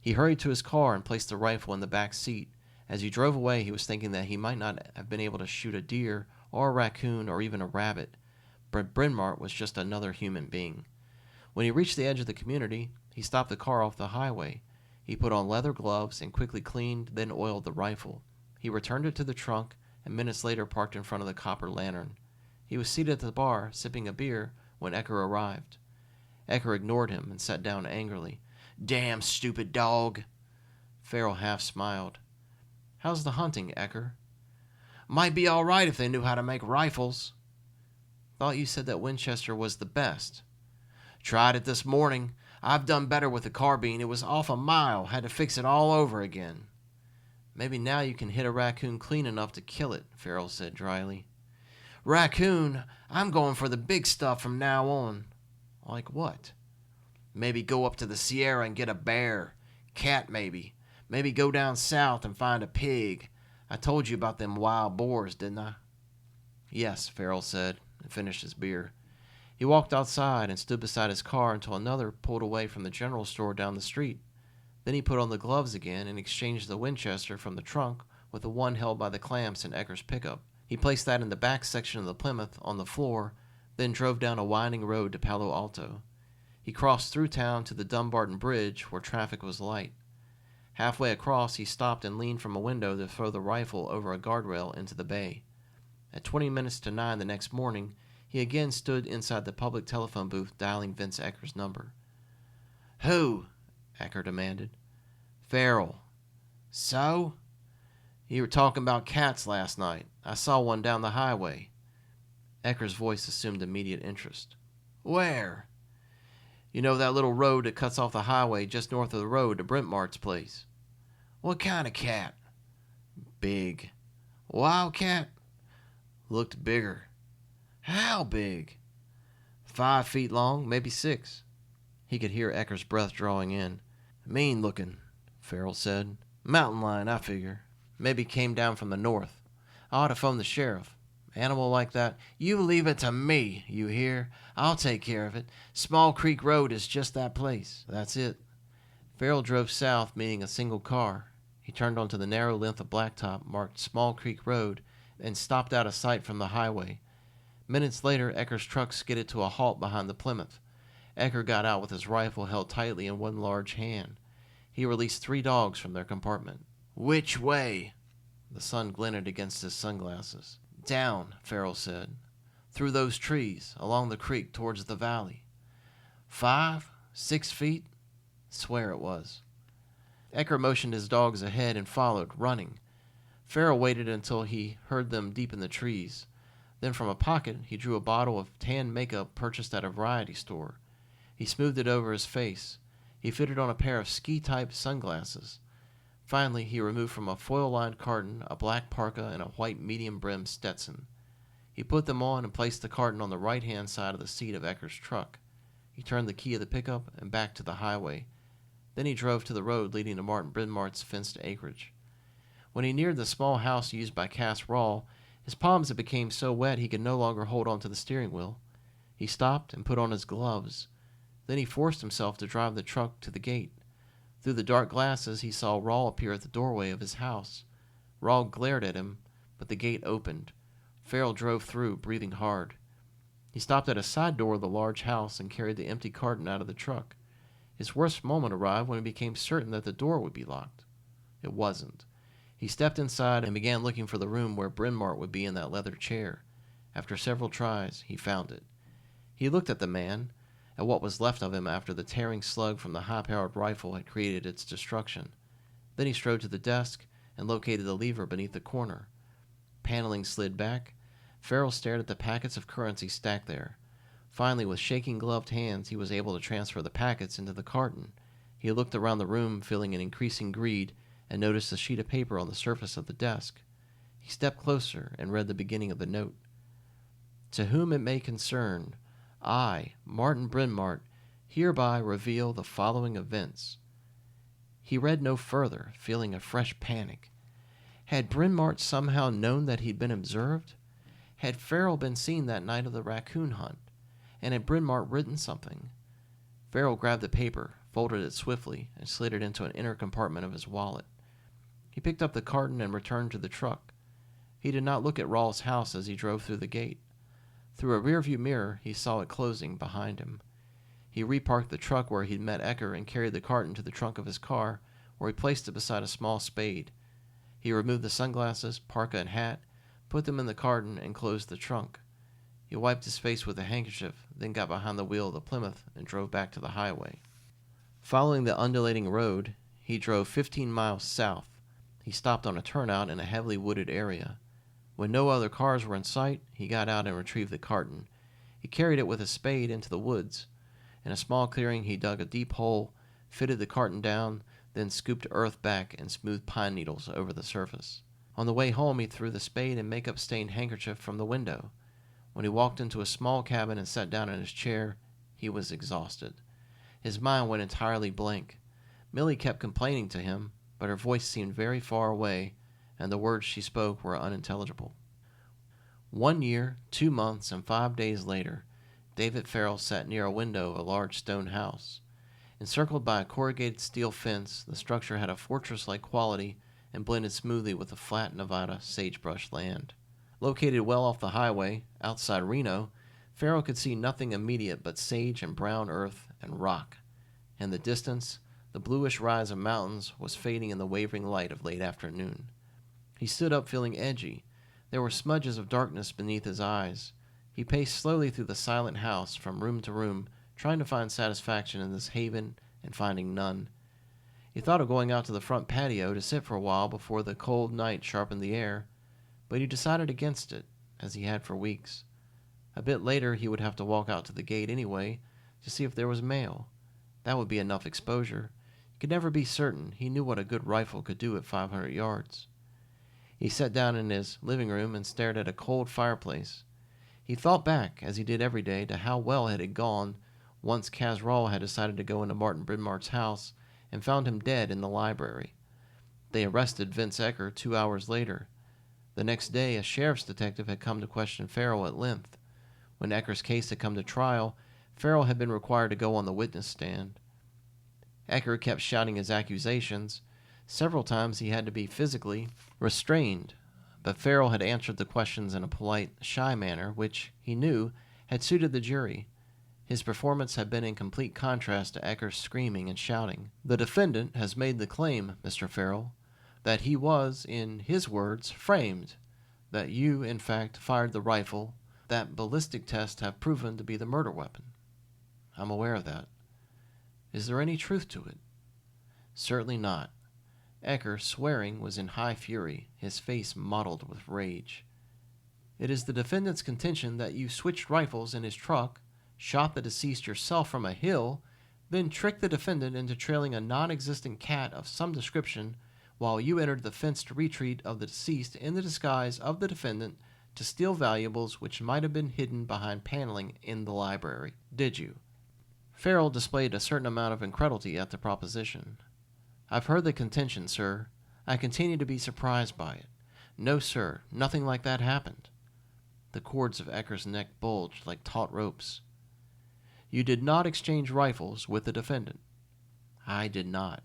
He hurried to his car and placed the rifle in the back seat. As he drove away, he was thinking that he might not have been able to shoot a deer or a raccoon or even a rabbit, but Bryn Mawr was just another human being. When he reached the edge of the community, he stopped the car off the highway. He put on leather gloves and quickly cleaned, then oiled the rifle. He returned it to the trunk and minutes later parked in front of the copper lantern. He was seated at the bar, sipping a beer, when Ecker arrived. Ecker ignored him and sat down angrily. Damn stupid dog. Farrell half smiled. How's the hunting, Ecker? Might be all right if they knew how to make rifles. Thought you said that Winchester was the best. Tried it this morning. I've done better with the carbine. It was off a mile. Had to fix it all over again. Maybe now you can hit a raccoon clean enough to kill it, Farrell said dryly. Raccoon? I'm going for the big stuff from now on. Like what? Maybe go up to the Sierra and get a bear. Cat, maybe. Maybe go down south and find a pig. I told you about them wild boars, didn't I? Yes, Farrell said, and finished his beer. He walked outside and stood beside his car until another pulled away from the general store down the street. Then he put on the gloves again and exchanged the Winchester from the trunk with the one held by the clamps in Ecker's pickup. He placed that in the back section of the Plymouth on the floor, then drove down a winding road to Palo Alto. He crossed through town to the Dumbarton Bridge, where traffic was light. Halfway across, he stopped and leaned from a window to throw the rifle over a guardrail into the bay. At 20 minutes to 9 the next morning, he again stood inside the public telephone booth dialing Vince Ecker's number. Who? Ecker demanded. Farrell. So? You were talking about cats last night. I saw one down the highway. Ecker's voice assumed immediate interest. Where? You know that little road that cuts off the highway just north of the road to Bryn Mawr's place? What kind of cat? Big. Wildcat? Looked bigger. How big? 5 feet long, maybe 6. He could hear Ecker's breath drawing in. Mean looking, Farrell said. Mountain lion, I figure. Maybe came down from the north. I ought to phone the sheriff. Animal like that, you leave it to me, you hear? I'll take care of it. Small Creek Road is just that place. That's it. Farrell drove south, meeting a single car. He turned onto the narrow length of blacktop marked Small Creek Road and stopped out of sight from the highway. Minutes later, Ecker's truck skidded to a halt behind the Plymouth. Ecker got out with his rifle held tightly in one large hand. He released 3 dogs from their compartment. Which way? The sun glinted against his sunglasses. Down, Farrell said. Through those trees, along the creek towards the valley. 5, 6 feet? Swear it was. Ecker motioned his dogs ahead and followed, running. Farrell waited until he heard them deep in the trees. Then from a pocket, he drew a bottle of tan makeup purchased at a variety store. He smoothed it over his face. He fitted on a pair of ski-type sunglasses. Finally, he removed from a foil-lined carton a black parka and a white medium-brimmed Stetson. He put them on and placed the carton on the right-hand side of the seat of Ecker's truck. He turned the key of the pickup and back to the highway. Then he drove to the road leading to Martin Bryn Mawr's fenced acreage. When he neared the small house used by Cass Rawl, his palms had become so wet he could no longer hold on to the steering wheel. He stopped and put on his gloves. Then he forced himself to drive the truck to the gate. Through the dark glasses, he saw Rawl appear at the doorway of his house. Rawl glared at him, but the gate opened. Farrell drove through, breathing hard. He stopped at a side door of the large house and carried the empty carton out of the truck. His worst moment arrived when he became certain that the door would be locked. It wasn't. He stepped inside and began looking for the room where Bryn Mawr would be in that leather chair. After several tries, he found it. He looked at the man, at what was left of him after the tearing slug from the high-powered rifle had created its destruction. Then he strode to the desk and located the lever beneath the corner. Paneling slid back. Farrell stared at the packets of currency stacked there. Finally, with shaking gloved hands, he was able to transfer the packets into the carton. He looked around the room, feeling an increasing greed, and noticed a sheet of paper on the surface of the desk. He stepped closer and read the beginning of the note. To whom it may concern, I, Martin Bryn Mawr, hereby reveal the following events. He read no further, feeling a fresh panic. Had Bryn Mawr somehow known that he'd been observed? Had Farrell been seen that night of the raccoon hunt? And had Bryn Mawr written something? Farrell grabbed the paper, folded it swiftly, and slid it into an inner compartment of his wallet. He picked up the carton and returned to the truck. He did not look at Rawl's house as he drove through the gate. Through a rearview mirror, he saw it closing behind him. He reparked the truck where he'd met Ecker and carried the carton to the trunk of his car, where he placed it beside a small spade. He removed the sunglasses, parka, and hat, put them in the carton, and closed the trunk. He wiped his face with a handkerchief, then got behind the wheel of the Plymouth and drove back to the highway. Following the undulating road, he drove 15 miles south. He stopped on a turnout in a heavily wooded area. When no other cars were in sight, he got out and retrieved the carton. He carried it with a spade into the woods. In a small clearing, he dug a deep hole, fitted the carton down, then scooped earth back and smoothed pine needles over the surface. On the way home, he threw the spade and makeup-stained handkerchief from the window. When he walked into a small cabin and sat down in his chair, he was exhausted. His mind went entirely blank. Millie kept complaining to him, but her voice seemed very far away, and the words she spoke were unintelligible. 1 year, 2 months, and 5 days later, David Farrell sat near a window of a large stone house. Encircled by a corrugated steel fence, the structure had a fortress-like quality and blended smoothly with the flat Nevada sagebrush land. Located well off the highway, outside Reno, Farrell could see nothing immediate but sage and brown earth and rock. In the distance, the bluish rise of mountains was fading in the wavering light of late afternoon. He stood up feeling edgy. There were smudges of darkness beneath his eyes. He paced slowly through the silent house from room to room, trying to find satisfaction in this haven and finding none. He thought of going out to the front patio to sit for a while before the cold night sharpened the air, but he decided against it, as he had for weeks. A bit later he would have to walk out to the gate anyway to see if there was mail. That would be enough exposure. He could never be certain. He knew what a good rifle could do at 500 yards. He sat down in his living room and stared at a cold fireplace. He thought back, as he did every day, to how well it had gone once Cass Rawl had decided to go into Martin Bryn Mawr's house and found him dead in the library. They arrested Vince Ecker 2 hours later. The next day, a sheriff's detective had come to question Farrell at length. When Ecker's case had come to trial, Farrell had been required to go on the witness stand. Ecker kept shouting his accusations. Several times he had to be physically restrained, but Farrell had answered the questions in a polite, shy manner, which, he knew, had suited the jury. His performance had been in complete contrast to Ecker's screaming and shouting. The defendant has made the claim, Mr. Farrell, that he was, in his words, framed, that you, in fact, fired the rifle, that ballistic tests have proven to be the murder weapon. I'm aware of that. Is there any truth to it? Certainly not. Ecker, swearing, was in high fury, his face mottled with rage. It is the defendant's contention that you switched rifles in his truck, shot the deceased yourself from a hill, then tricked the defendant into trailing a non-existent cat of some description while you entered the fenced retreat of the deceased in the disguise of the defendant to steal valuables which might have been hidden behind paneling in the library. Did you?" Farrell displayed a certain amount of incredulity at the proposition. "I've heard the contention, sir. I continue to be surprised by it. No, sir, nothing like that happened." The cords of Ecker's neck bulged like taut ropes. "You did not exchange rifles with the defendant?" "I did not."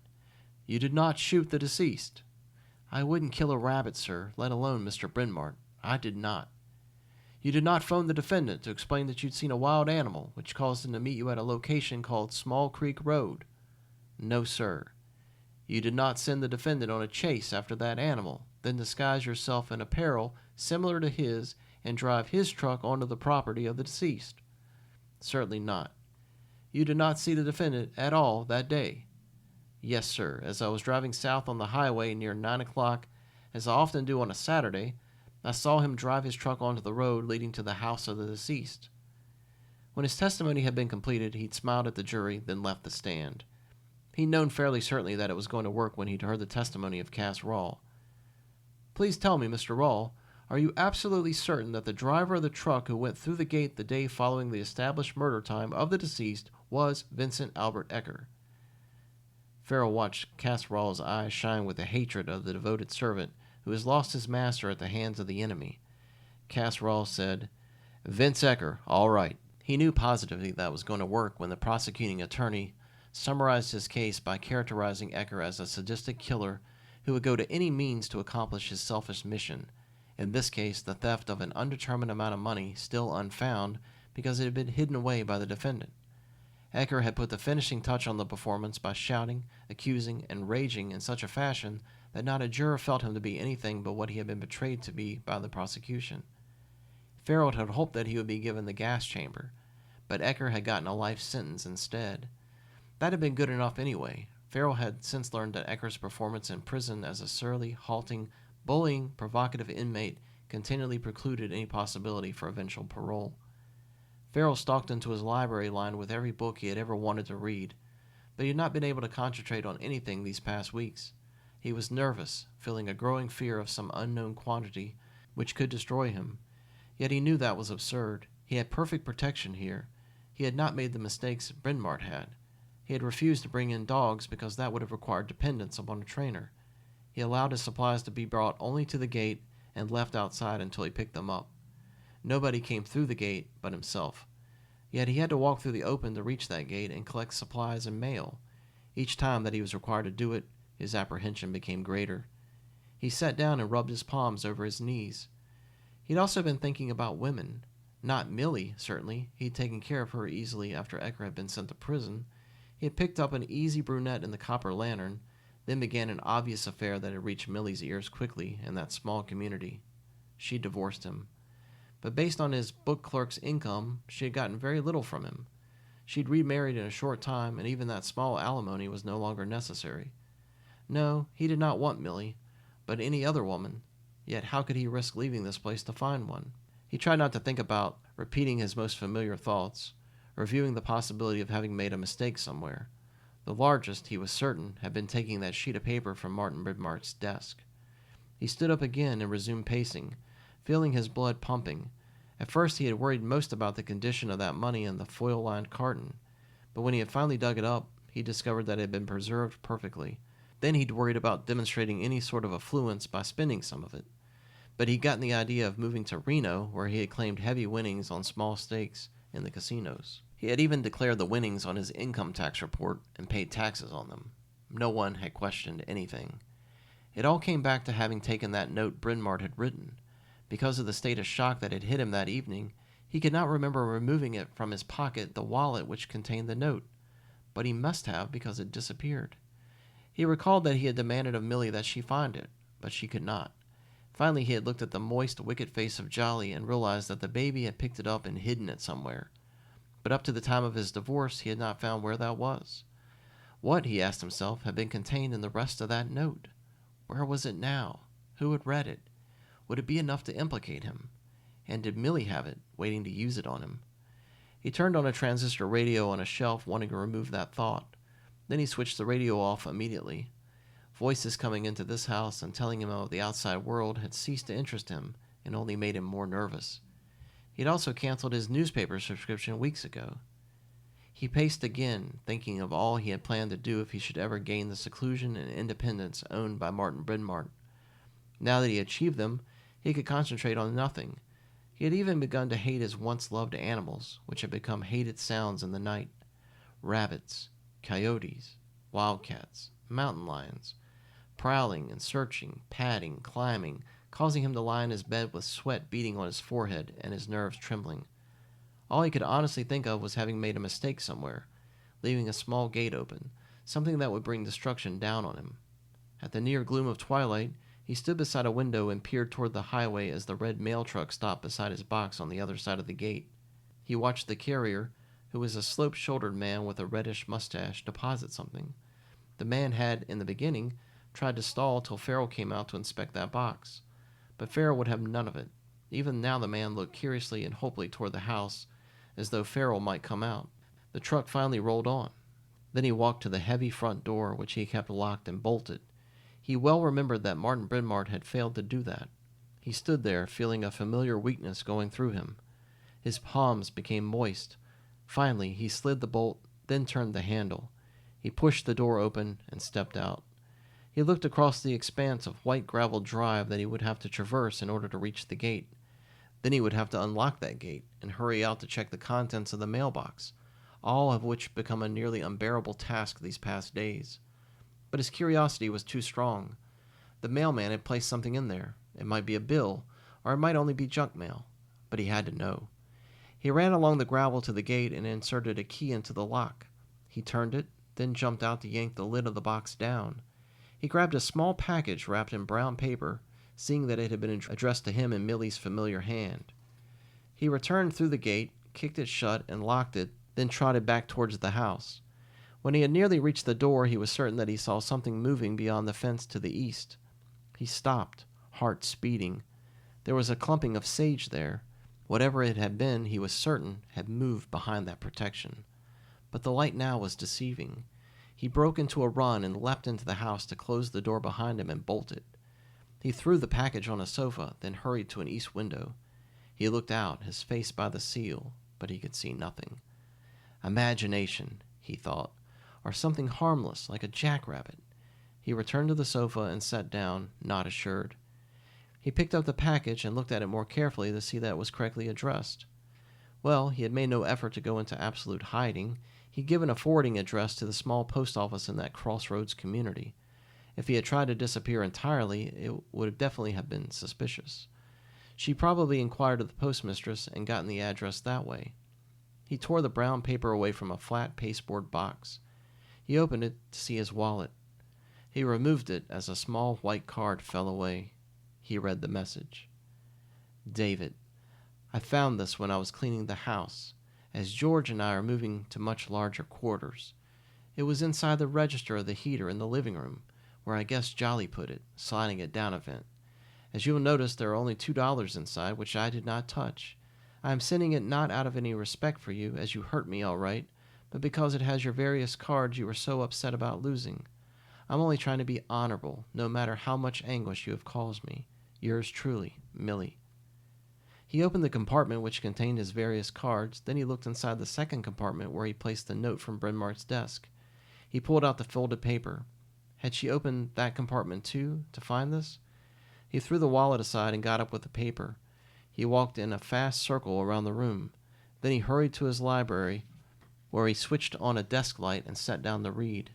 "You did not shoot the deceased?" "I wouldn't kill a rabbit, sir, let alone Mr. Bryn Mawr. I did not." "You did not phone the defendant to explain that you'd seen a wild animal, which caused him to meet you at a location called Small Creek Road?" "No, sir." "You did not send the defendant on a chase after that animal, then disguise yourself in apparel similar to his and drive his truck onto the property of the deceased?" "Certainly not." "You did not see the defendant at all that day?" "Yes, sir. As I was driving south on the highway near 9 o'clock, as I often do on a Saturday, I saw him drive his truck onto the road leading to the house of the deceased." When his testimony had been completed, he smiled at the jury, then left the stand. He'd known fairly certainly that it was going to work when he'd heard the testimony of Cass Rawle. "Please tell me, Mr. Rawle, are you absolutely certain that the driver of the truck who went through the gate the day following the established murder time of the deceased was Vincent Albert Ecker?" Farrell watched Cass Rawle's eyes shine with the hatred of the devoted servant who has lost his master at the hands of the enemy. Cass Rawle said, "Vince Ecker, all right." He knew positively that was going to work when the prosecuting attorney summarized his case by characterizing Ecker as a sadistic killer who would go to any means to accomplish his selfish mission, in this case the theft of an undetermined amount of money still unfound because it had been hidden away by the defendant. Ecker had put the finishing touch on the performance by shouting, accusing, and raging in such a fashion that not a juror felt him to be anything but what he had been betrayed to be by the prosecution. Farrell had hoped that he would be given the gas chamber, but Ecker had gotten a life sentence instead. That had been good enough anyway. Farrell had since learned that Ecker's performance in prison as a surly, halting, bullying, provocative inmate continually precluded any possibility for eventual parole. Farrell stalked into his library lined with every book he had ever wanted to read, but he had not been able to concentrate on anything these past weeks. He was nervous, feeling a growing fear of some unknown quantity which could destroy him. Yet he knew that was absurd. He had perfect protection here. He had not made the mistakes Bryn Mawr had. He had refused to bring in dogs because that would have required dependence upon a trainer. He allowed his supplies to be brought only to the gate and left outside until he picked them up. Nobody came through the gate but himself. Yet he had to walk through the open to reach that gate and collect supplies and mail. Each time that he was required to do it, his apprehension became greater. He sat down and rubbed his palms over his knees. He'd also been thinking about women. Not Millie, certainly. He'd taken care of her easily after Ecker had been sent to prison. He had picked up an easy brunette in the Copper Lantern, then began an obvious affair that had reached Millie's ears quickly in that small community. She divorced him. But based on his book clerk's income, she had gotten very little from him. She'd remarried in a short time, and even that small alimony was no longer necessary. No, he did not want Millie, but any other woman. Yet how could he risk leaving this place to find one? He tried not to think about repeating his most familiar thoughts, reviewing the possibility of having made a mistake somewhere. The largest, he was certain, had been taking that sheet of paper from Martin Bryn Mawr's desk. He stood up again and resumed pacing, feeling his blood pumping. At first he had worried most about the condition of that money in the foil-lined carton, but when he had finally dug it up, he discovered that it had been preserved perfectly. Then he'd worried about demonstrating any sort of affluence by spending some of it. But he'd gotten the idea of moving to Reno, where he had claimed heavy winnings on small stakes in the casinos. He had even declared the winnings on his income tax report and paid taxes on them. No one had questioned anything. It all came back to having taken that note Bryn Mawr had written. Because of the state of shock that had hit him that evening, he could not remember removing it from his pocket, the wallet which contained the note. But he must have, because it disappeared. He recalled that he had demanded of Millie that she find it, but she could not. Finally he had looked at the moist, wicked face of Jolly and realized that the baby had picked it up and hidden it somewhere. But up to the time of his divorce he had not found where that was. What, he asked himself, had been contained in the rest of that note? Where was it now? Who had read it? Would it be enough to implicate him? And did Millie have it, waiting to use it on him? He turned on a transistor radio on a shelf, wanting to remove that thought. Then he switched the radio off immediately. Voices coming into this house and telling him of the outside world had ceased to interest him and only made him more nervous. He had also canceled his newspaper subscription weeks ago. He paced again, thinking of all he had planned to do if he should ever gain the seclusion and independence owned by Martin Brynmart. Now that he had achieved them, he could concentrate on nothing. He had even begun to hate his once-loved animals, which had become hated sounds in the night. Rabbits, coyotes, wildcats, mountain lions, prowling and searching, padding, climbing, causing him to lie in his bed with sweat beading on his forehead and his nerves trembling. All he could honestly think of was having made a mistake somewhere, leaving a small gate open, something that would bring destruction down on him. At the near gloom of twilight, he stood beside a window and peered toward the highway as the red mail truck stopped beside his box on the other side of the gate. He watched the carrier, who was a slope-shouldered man with a reddish mustache, deposit something. The man had, in the beginning, tried to stall till Farrell came out to inspect that box, but Farrell would have none of it. Even now the man looked curiously and hopefully toward the house, as though Farrell might come out. The truck finally rolled on. Then he walked to the heavy front door, which he kept locked and bolted. He well remembered that Martin Brynmart had failed to do that. He stood there, feeling a familiar weakness going through him. His palms became moist. Finally, he slid the bolt, then turned the handle. He pushed the door open and stepped out. He looked across the expanse of white gravel drive that he would have to traverse in order to reach the gate. Then he would have to unlock that gate and hurry out to check the contents of the mailbox, all of which become a nearly unbearable task these past days. But his curiosity was too strong. The mailman had placed something in there. It might be a bill, or it might only be junk mail. But he had to know. He ran along the gravel to the gate and inserted a key into the lock. He turned it, then jumped out to yank the lid of the box down. He grabbed a small package wrapped in brown paper, seeing that it had been addressed to him in Millie's familiar hand. He returned through the gate, kicked it shut, and locked it, then trotted back towards the house. When he had nearly reached the door, he was certain that he saw something moving beyond the fence to the east. He stopped, heart speeding. There was a clumping of sage there. Whatever it had been, he was certain, had moved behind that protection. But the light now was deceiving. He broke into a run and leapt into the house to close the door behind him and bolt it. He threw the package on a sofa, then hurried to an east window. He looked out, his face by the sill, but he could see nothing. Imagination, he thought, or something harmless like a jackrabbit. He returned to the sofa and sat down, not assured. He picked up the package and looked at it more carefully to see that it was correctly addressed. Well, he had made no effort to go into absolute hiding. He'd given a forwarding address to the small post office in that crossroads community. If he had tried to disappear entirely, it would definitely have been suspicious. She probably inquired of the postmistress and gotten the address that way. He tore the brown paper away from a flat pasteboard box. He opened it to see his wallet. He removed it as a small white card fell away. He read the message. David, I found this when I was cleaning the house, as George and I are moving to much larger quarters. It was inside the register of the heater in the living room, where I guess Jolly put it, sliding it down a vent. As you will notice, there are only $2 inside, which I did not touch. I am sending it not out of any respect for you, as you hurt me all right, but because it has your various cards you were so upset about losing. I'm only trying to be honorable, no matter how much anguish you have caused me. Yours truly, Millie. He opened the compartment which contained his various cards, then he looked inside the second compartment where he placed the note from Brynmart's desk. He pulled out the folded paper. Had she opened that compartment too, to find this? He threw the wallet aside and got up with the paper. He walked in a fast circle around the room. Then he hurried to his library, where he switched on a desk light and sat down to read.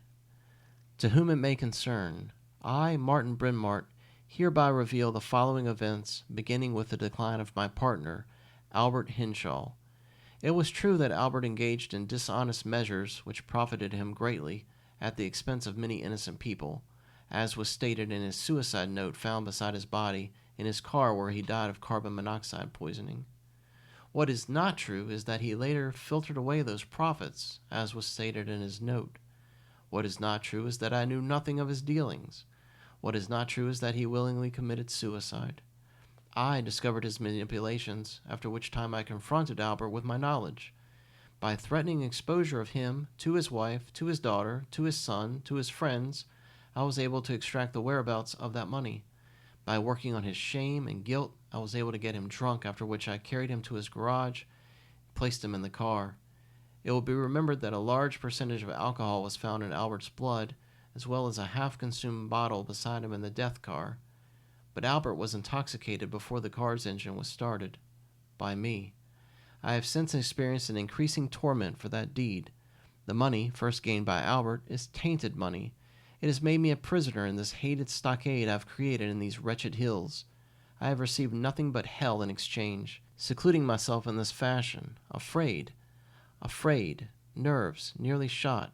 To whom it may concern, I, Martin Brynmart, hereby reveal the following events, beginning with the decline of my partner, Albert Henshaw. It was true that Albert engaged in dishonest measures which profited him greatly, at the expense of many innocent people, as was stated in his suicide note found beside his body in his car where he died of carbon monoxide poisoning. What is not true is that he later filtered away those profits, as was stated in his note. What is not true is that I knew nothing of his dealings. What is not true is that he willingly committed suicide. I discovered his manipulations, after which time I confronted Albert with my knowledge. By threatening exposure of him, to his wife, to his daughter, to his son, to his friends, I was able to extract the whereabouts of that money. By working on his shame and guilt, I was able to get him drunk, after which I carried him to his garage, placed him in the car. It will be remembered that a large percentage of alcohol was found in Albert's blood, as well as a half-consumed bottle beside him in the death car. But Albert was intoxicated before the car's engine was started. By me. I have since experienced an increasing torment for that deed. The money, first gained by Albert, is tainted money. It has made me a prisoner in this hated stockade I have created in these wretched hills. I have received nothing but hell in exchange, secluding myself in this fashion, afraid, nerves nearly shot.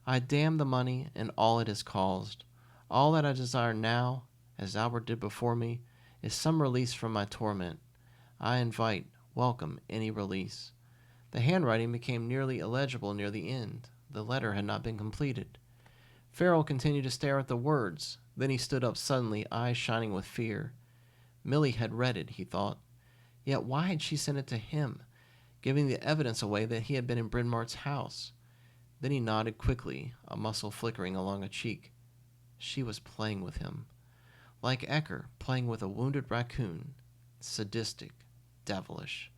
I damn the money and all it has caused. All that I desire now, as Albert did before me, is some release from my torment. I invite, welcome any release. The handwriting became nearly illegible near the end. The letter had not been completed. Farrell continued to stare at the words. Then he stood up suddenly, eyes shining with fear. Millie had read it, he thought. Yet why had she sent it to him, giving the evidence away that he had been in Bryn Mawr's house? Then he nodded quickly, a muscle flickering along a cheek. She was playing with him. Like Ecker, playing with a wounded raccoon. Sadistic. Devilish.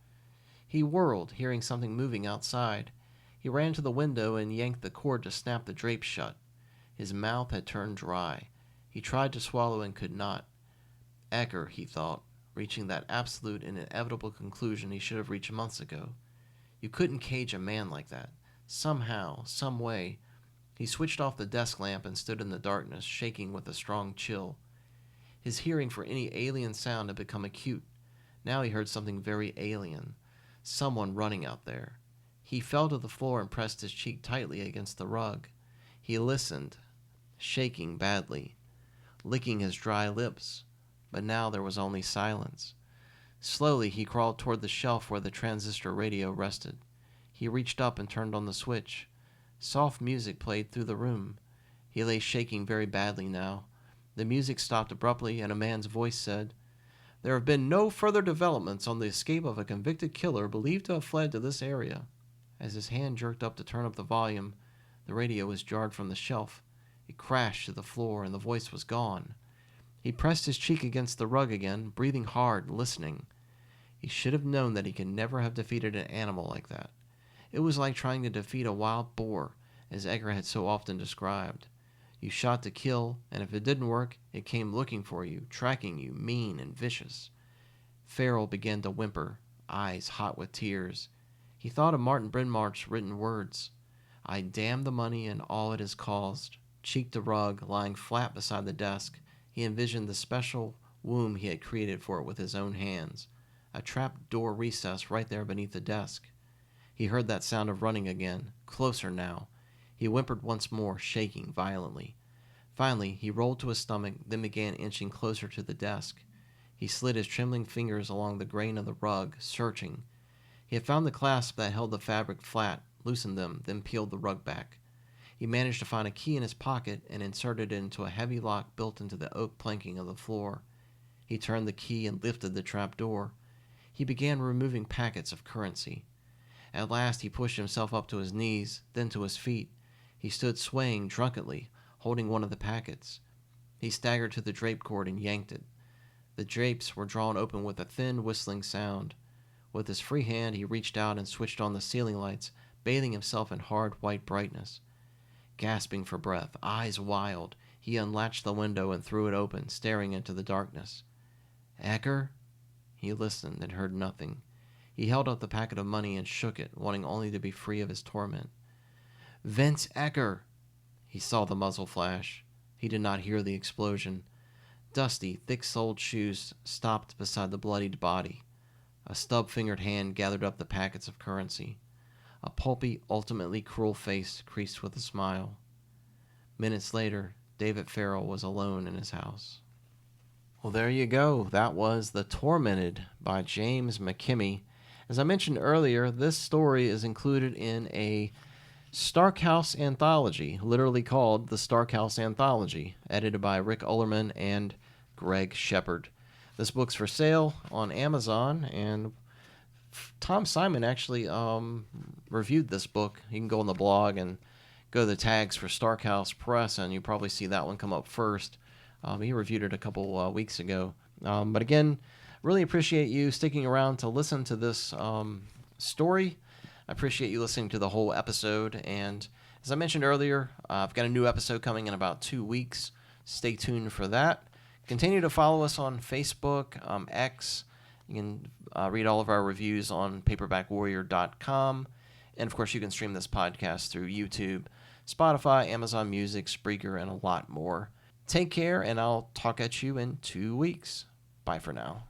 He whirled, hearing something moving outside. He ran to the window and yanked the cord to snap the drapes shut. His mouth had turned dry. He tried to swallow and could not. Ecker, he thought, reaching that absolute and inevitable conclusion he should have reached months ago. You couldn't cage a man like that. Somehow, some way. He switched off the desk lamp and stood in the darkness, shaking with a strong chill. His hearing for any alien sound had become acute. Now he heard something very alien. Someone running out there. He fell to the floor and pressed his cheek tightly against the rug. He listened, shaking badly, licking his dry lips. But now there was only silence. Slowly he crawled toward the shelf where the transistor radio rested. He reached up and turned on the switch. Soft music played through the room. He lay shaking very badly now. The music stopped abruptly, and a man's voice said, "There have been no further developments on the escape of a convicted killer believed to have fled to this area." As his hand jerked up to turn up the volume, the radio was jarred from the shelf. It crashed to the floor, and the voice was gone. He pressed his cheek against the rug again, breathing hard, listening. He should have known that he could never have defeated an animal like that. It was like trying to defeat a wild boar, as Edgar had so often described. You shot to kill, and if it didn't work, it came looking for you, tracking you, mean and vicious. Farrell began to whimper, eyes hot with tears. He thought of Martin Bryn Mawr's written words. I damn the money and all it has caused. Cheek to rug, lying flat beside the desk, he envisioned the special womb he had created for it with his own hands. A trap door recess right there beneath the desk. He heard that sound of running again, closer now. He whimpered once more, shaking violently. Finally, he rolled to his stomach, then began inching closer to the desk. He slid his trembling fingers along the grain of the rug, searching. He had found the clasp that held the fabric flat, loosened them, then peeled the rug back. He managed to find a key in his pocket and inserted it into a heavy lock built into the oak planking of the floor. He turned the key and lifted the trap door. He began removing packets of currency. At last he pushed himself up to his knees, then to his feet. He stood swaying drunkenly, holding one of the packets. He staggered to the drape cord and yanked it. The drapes were drawn open with a thin, whistling sound. With his free hand, he reached out and switched on the ceiling lights, bathing himself in hard white brightness. Gasping for breath, eyes wild, he unlatched the window and threw it open, staring into the darkness. Ecker? He listened and heard nothing. He held up the packet of money and shook it, wanting only to be free of his torment. Vince Ecker! He saw the muzzle flash. He did not hear the explosion. Dusty, thick-soled shoes stopped beside the bloodied body. A stub-fingered hand gathered up the packets of currency. A pulpy, ultimately cruel face creased with a smile. Minutes later, David Farrell was alone in his house. Well, there you go. That was The Tormented by James McKimmey. As I mentioned earlier, this story is included in a Starkhouse anthology, literally called the Starkhouse Anthology, edited by Rick Ullerman and Greg Shepard. This book's for sale on Amazon, and Tom Simon actually reviewed this book. You can go on the blog and go to the tags for Starkhouse Press, and you probably see that one come up first. He reviewed it a couple weeks ago. But again, really appreciate you sticking around to listen to this story. I appreciate you listening to the whole episode. And as I mentioned earlier, I've got a new episode coming in about 2 weeks. Stay tuned for that. Continue to follow us on Facebook, X. You can read all of our reviews on paperbackwarrior.com. And, of course, you can stream this podcast through YouTube, Spotify, Amazon Music, Spreaker, and a lot more. Take care, and I'll talk at you in 2 weeks. Bye for now.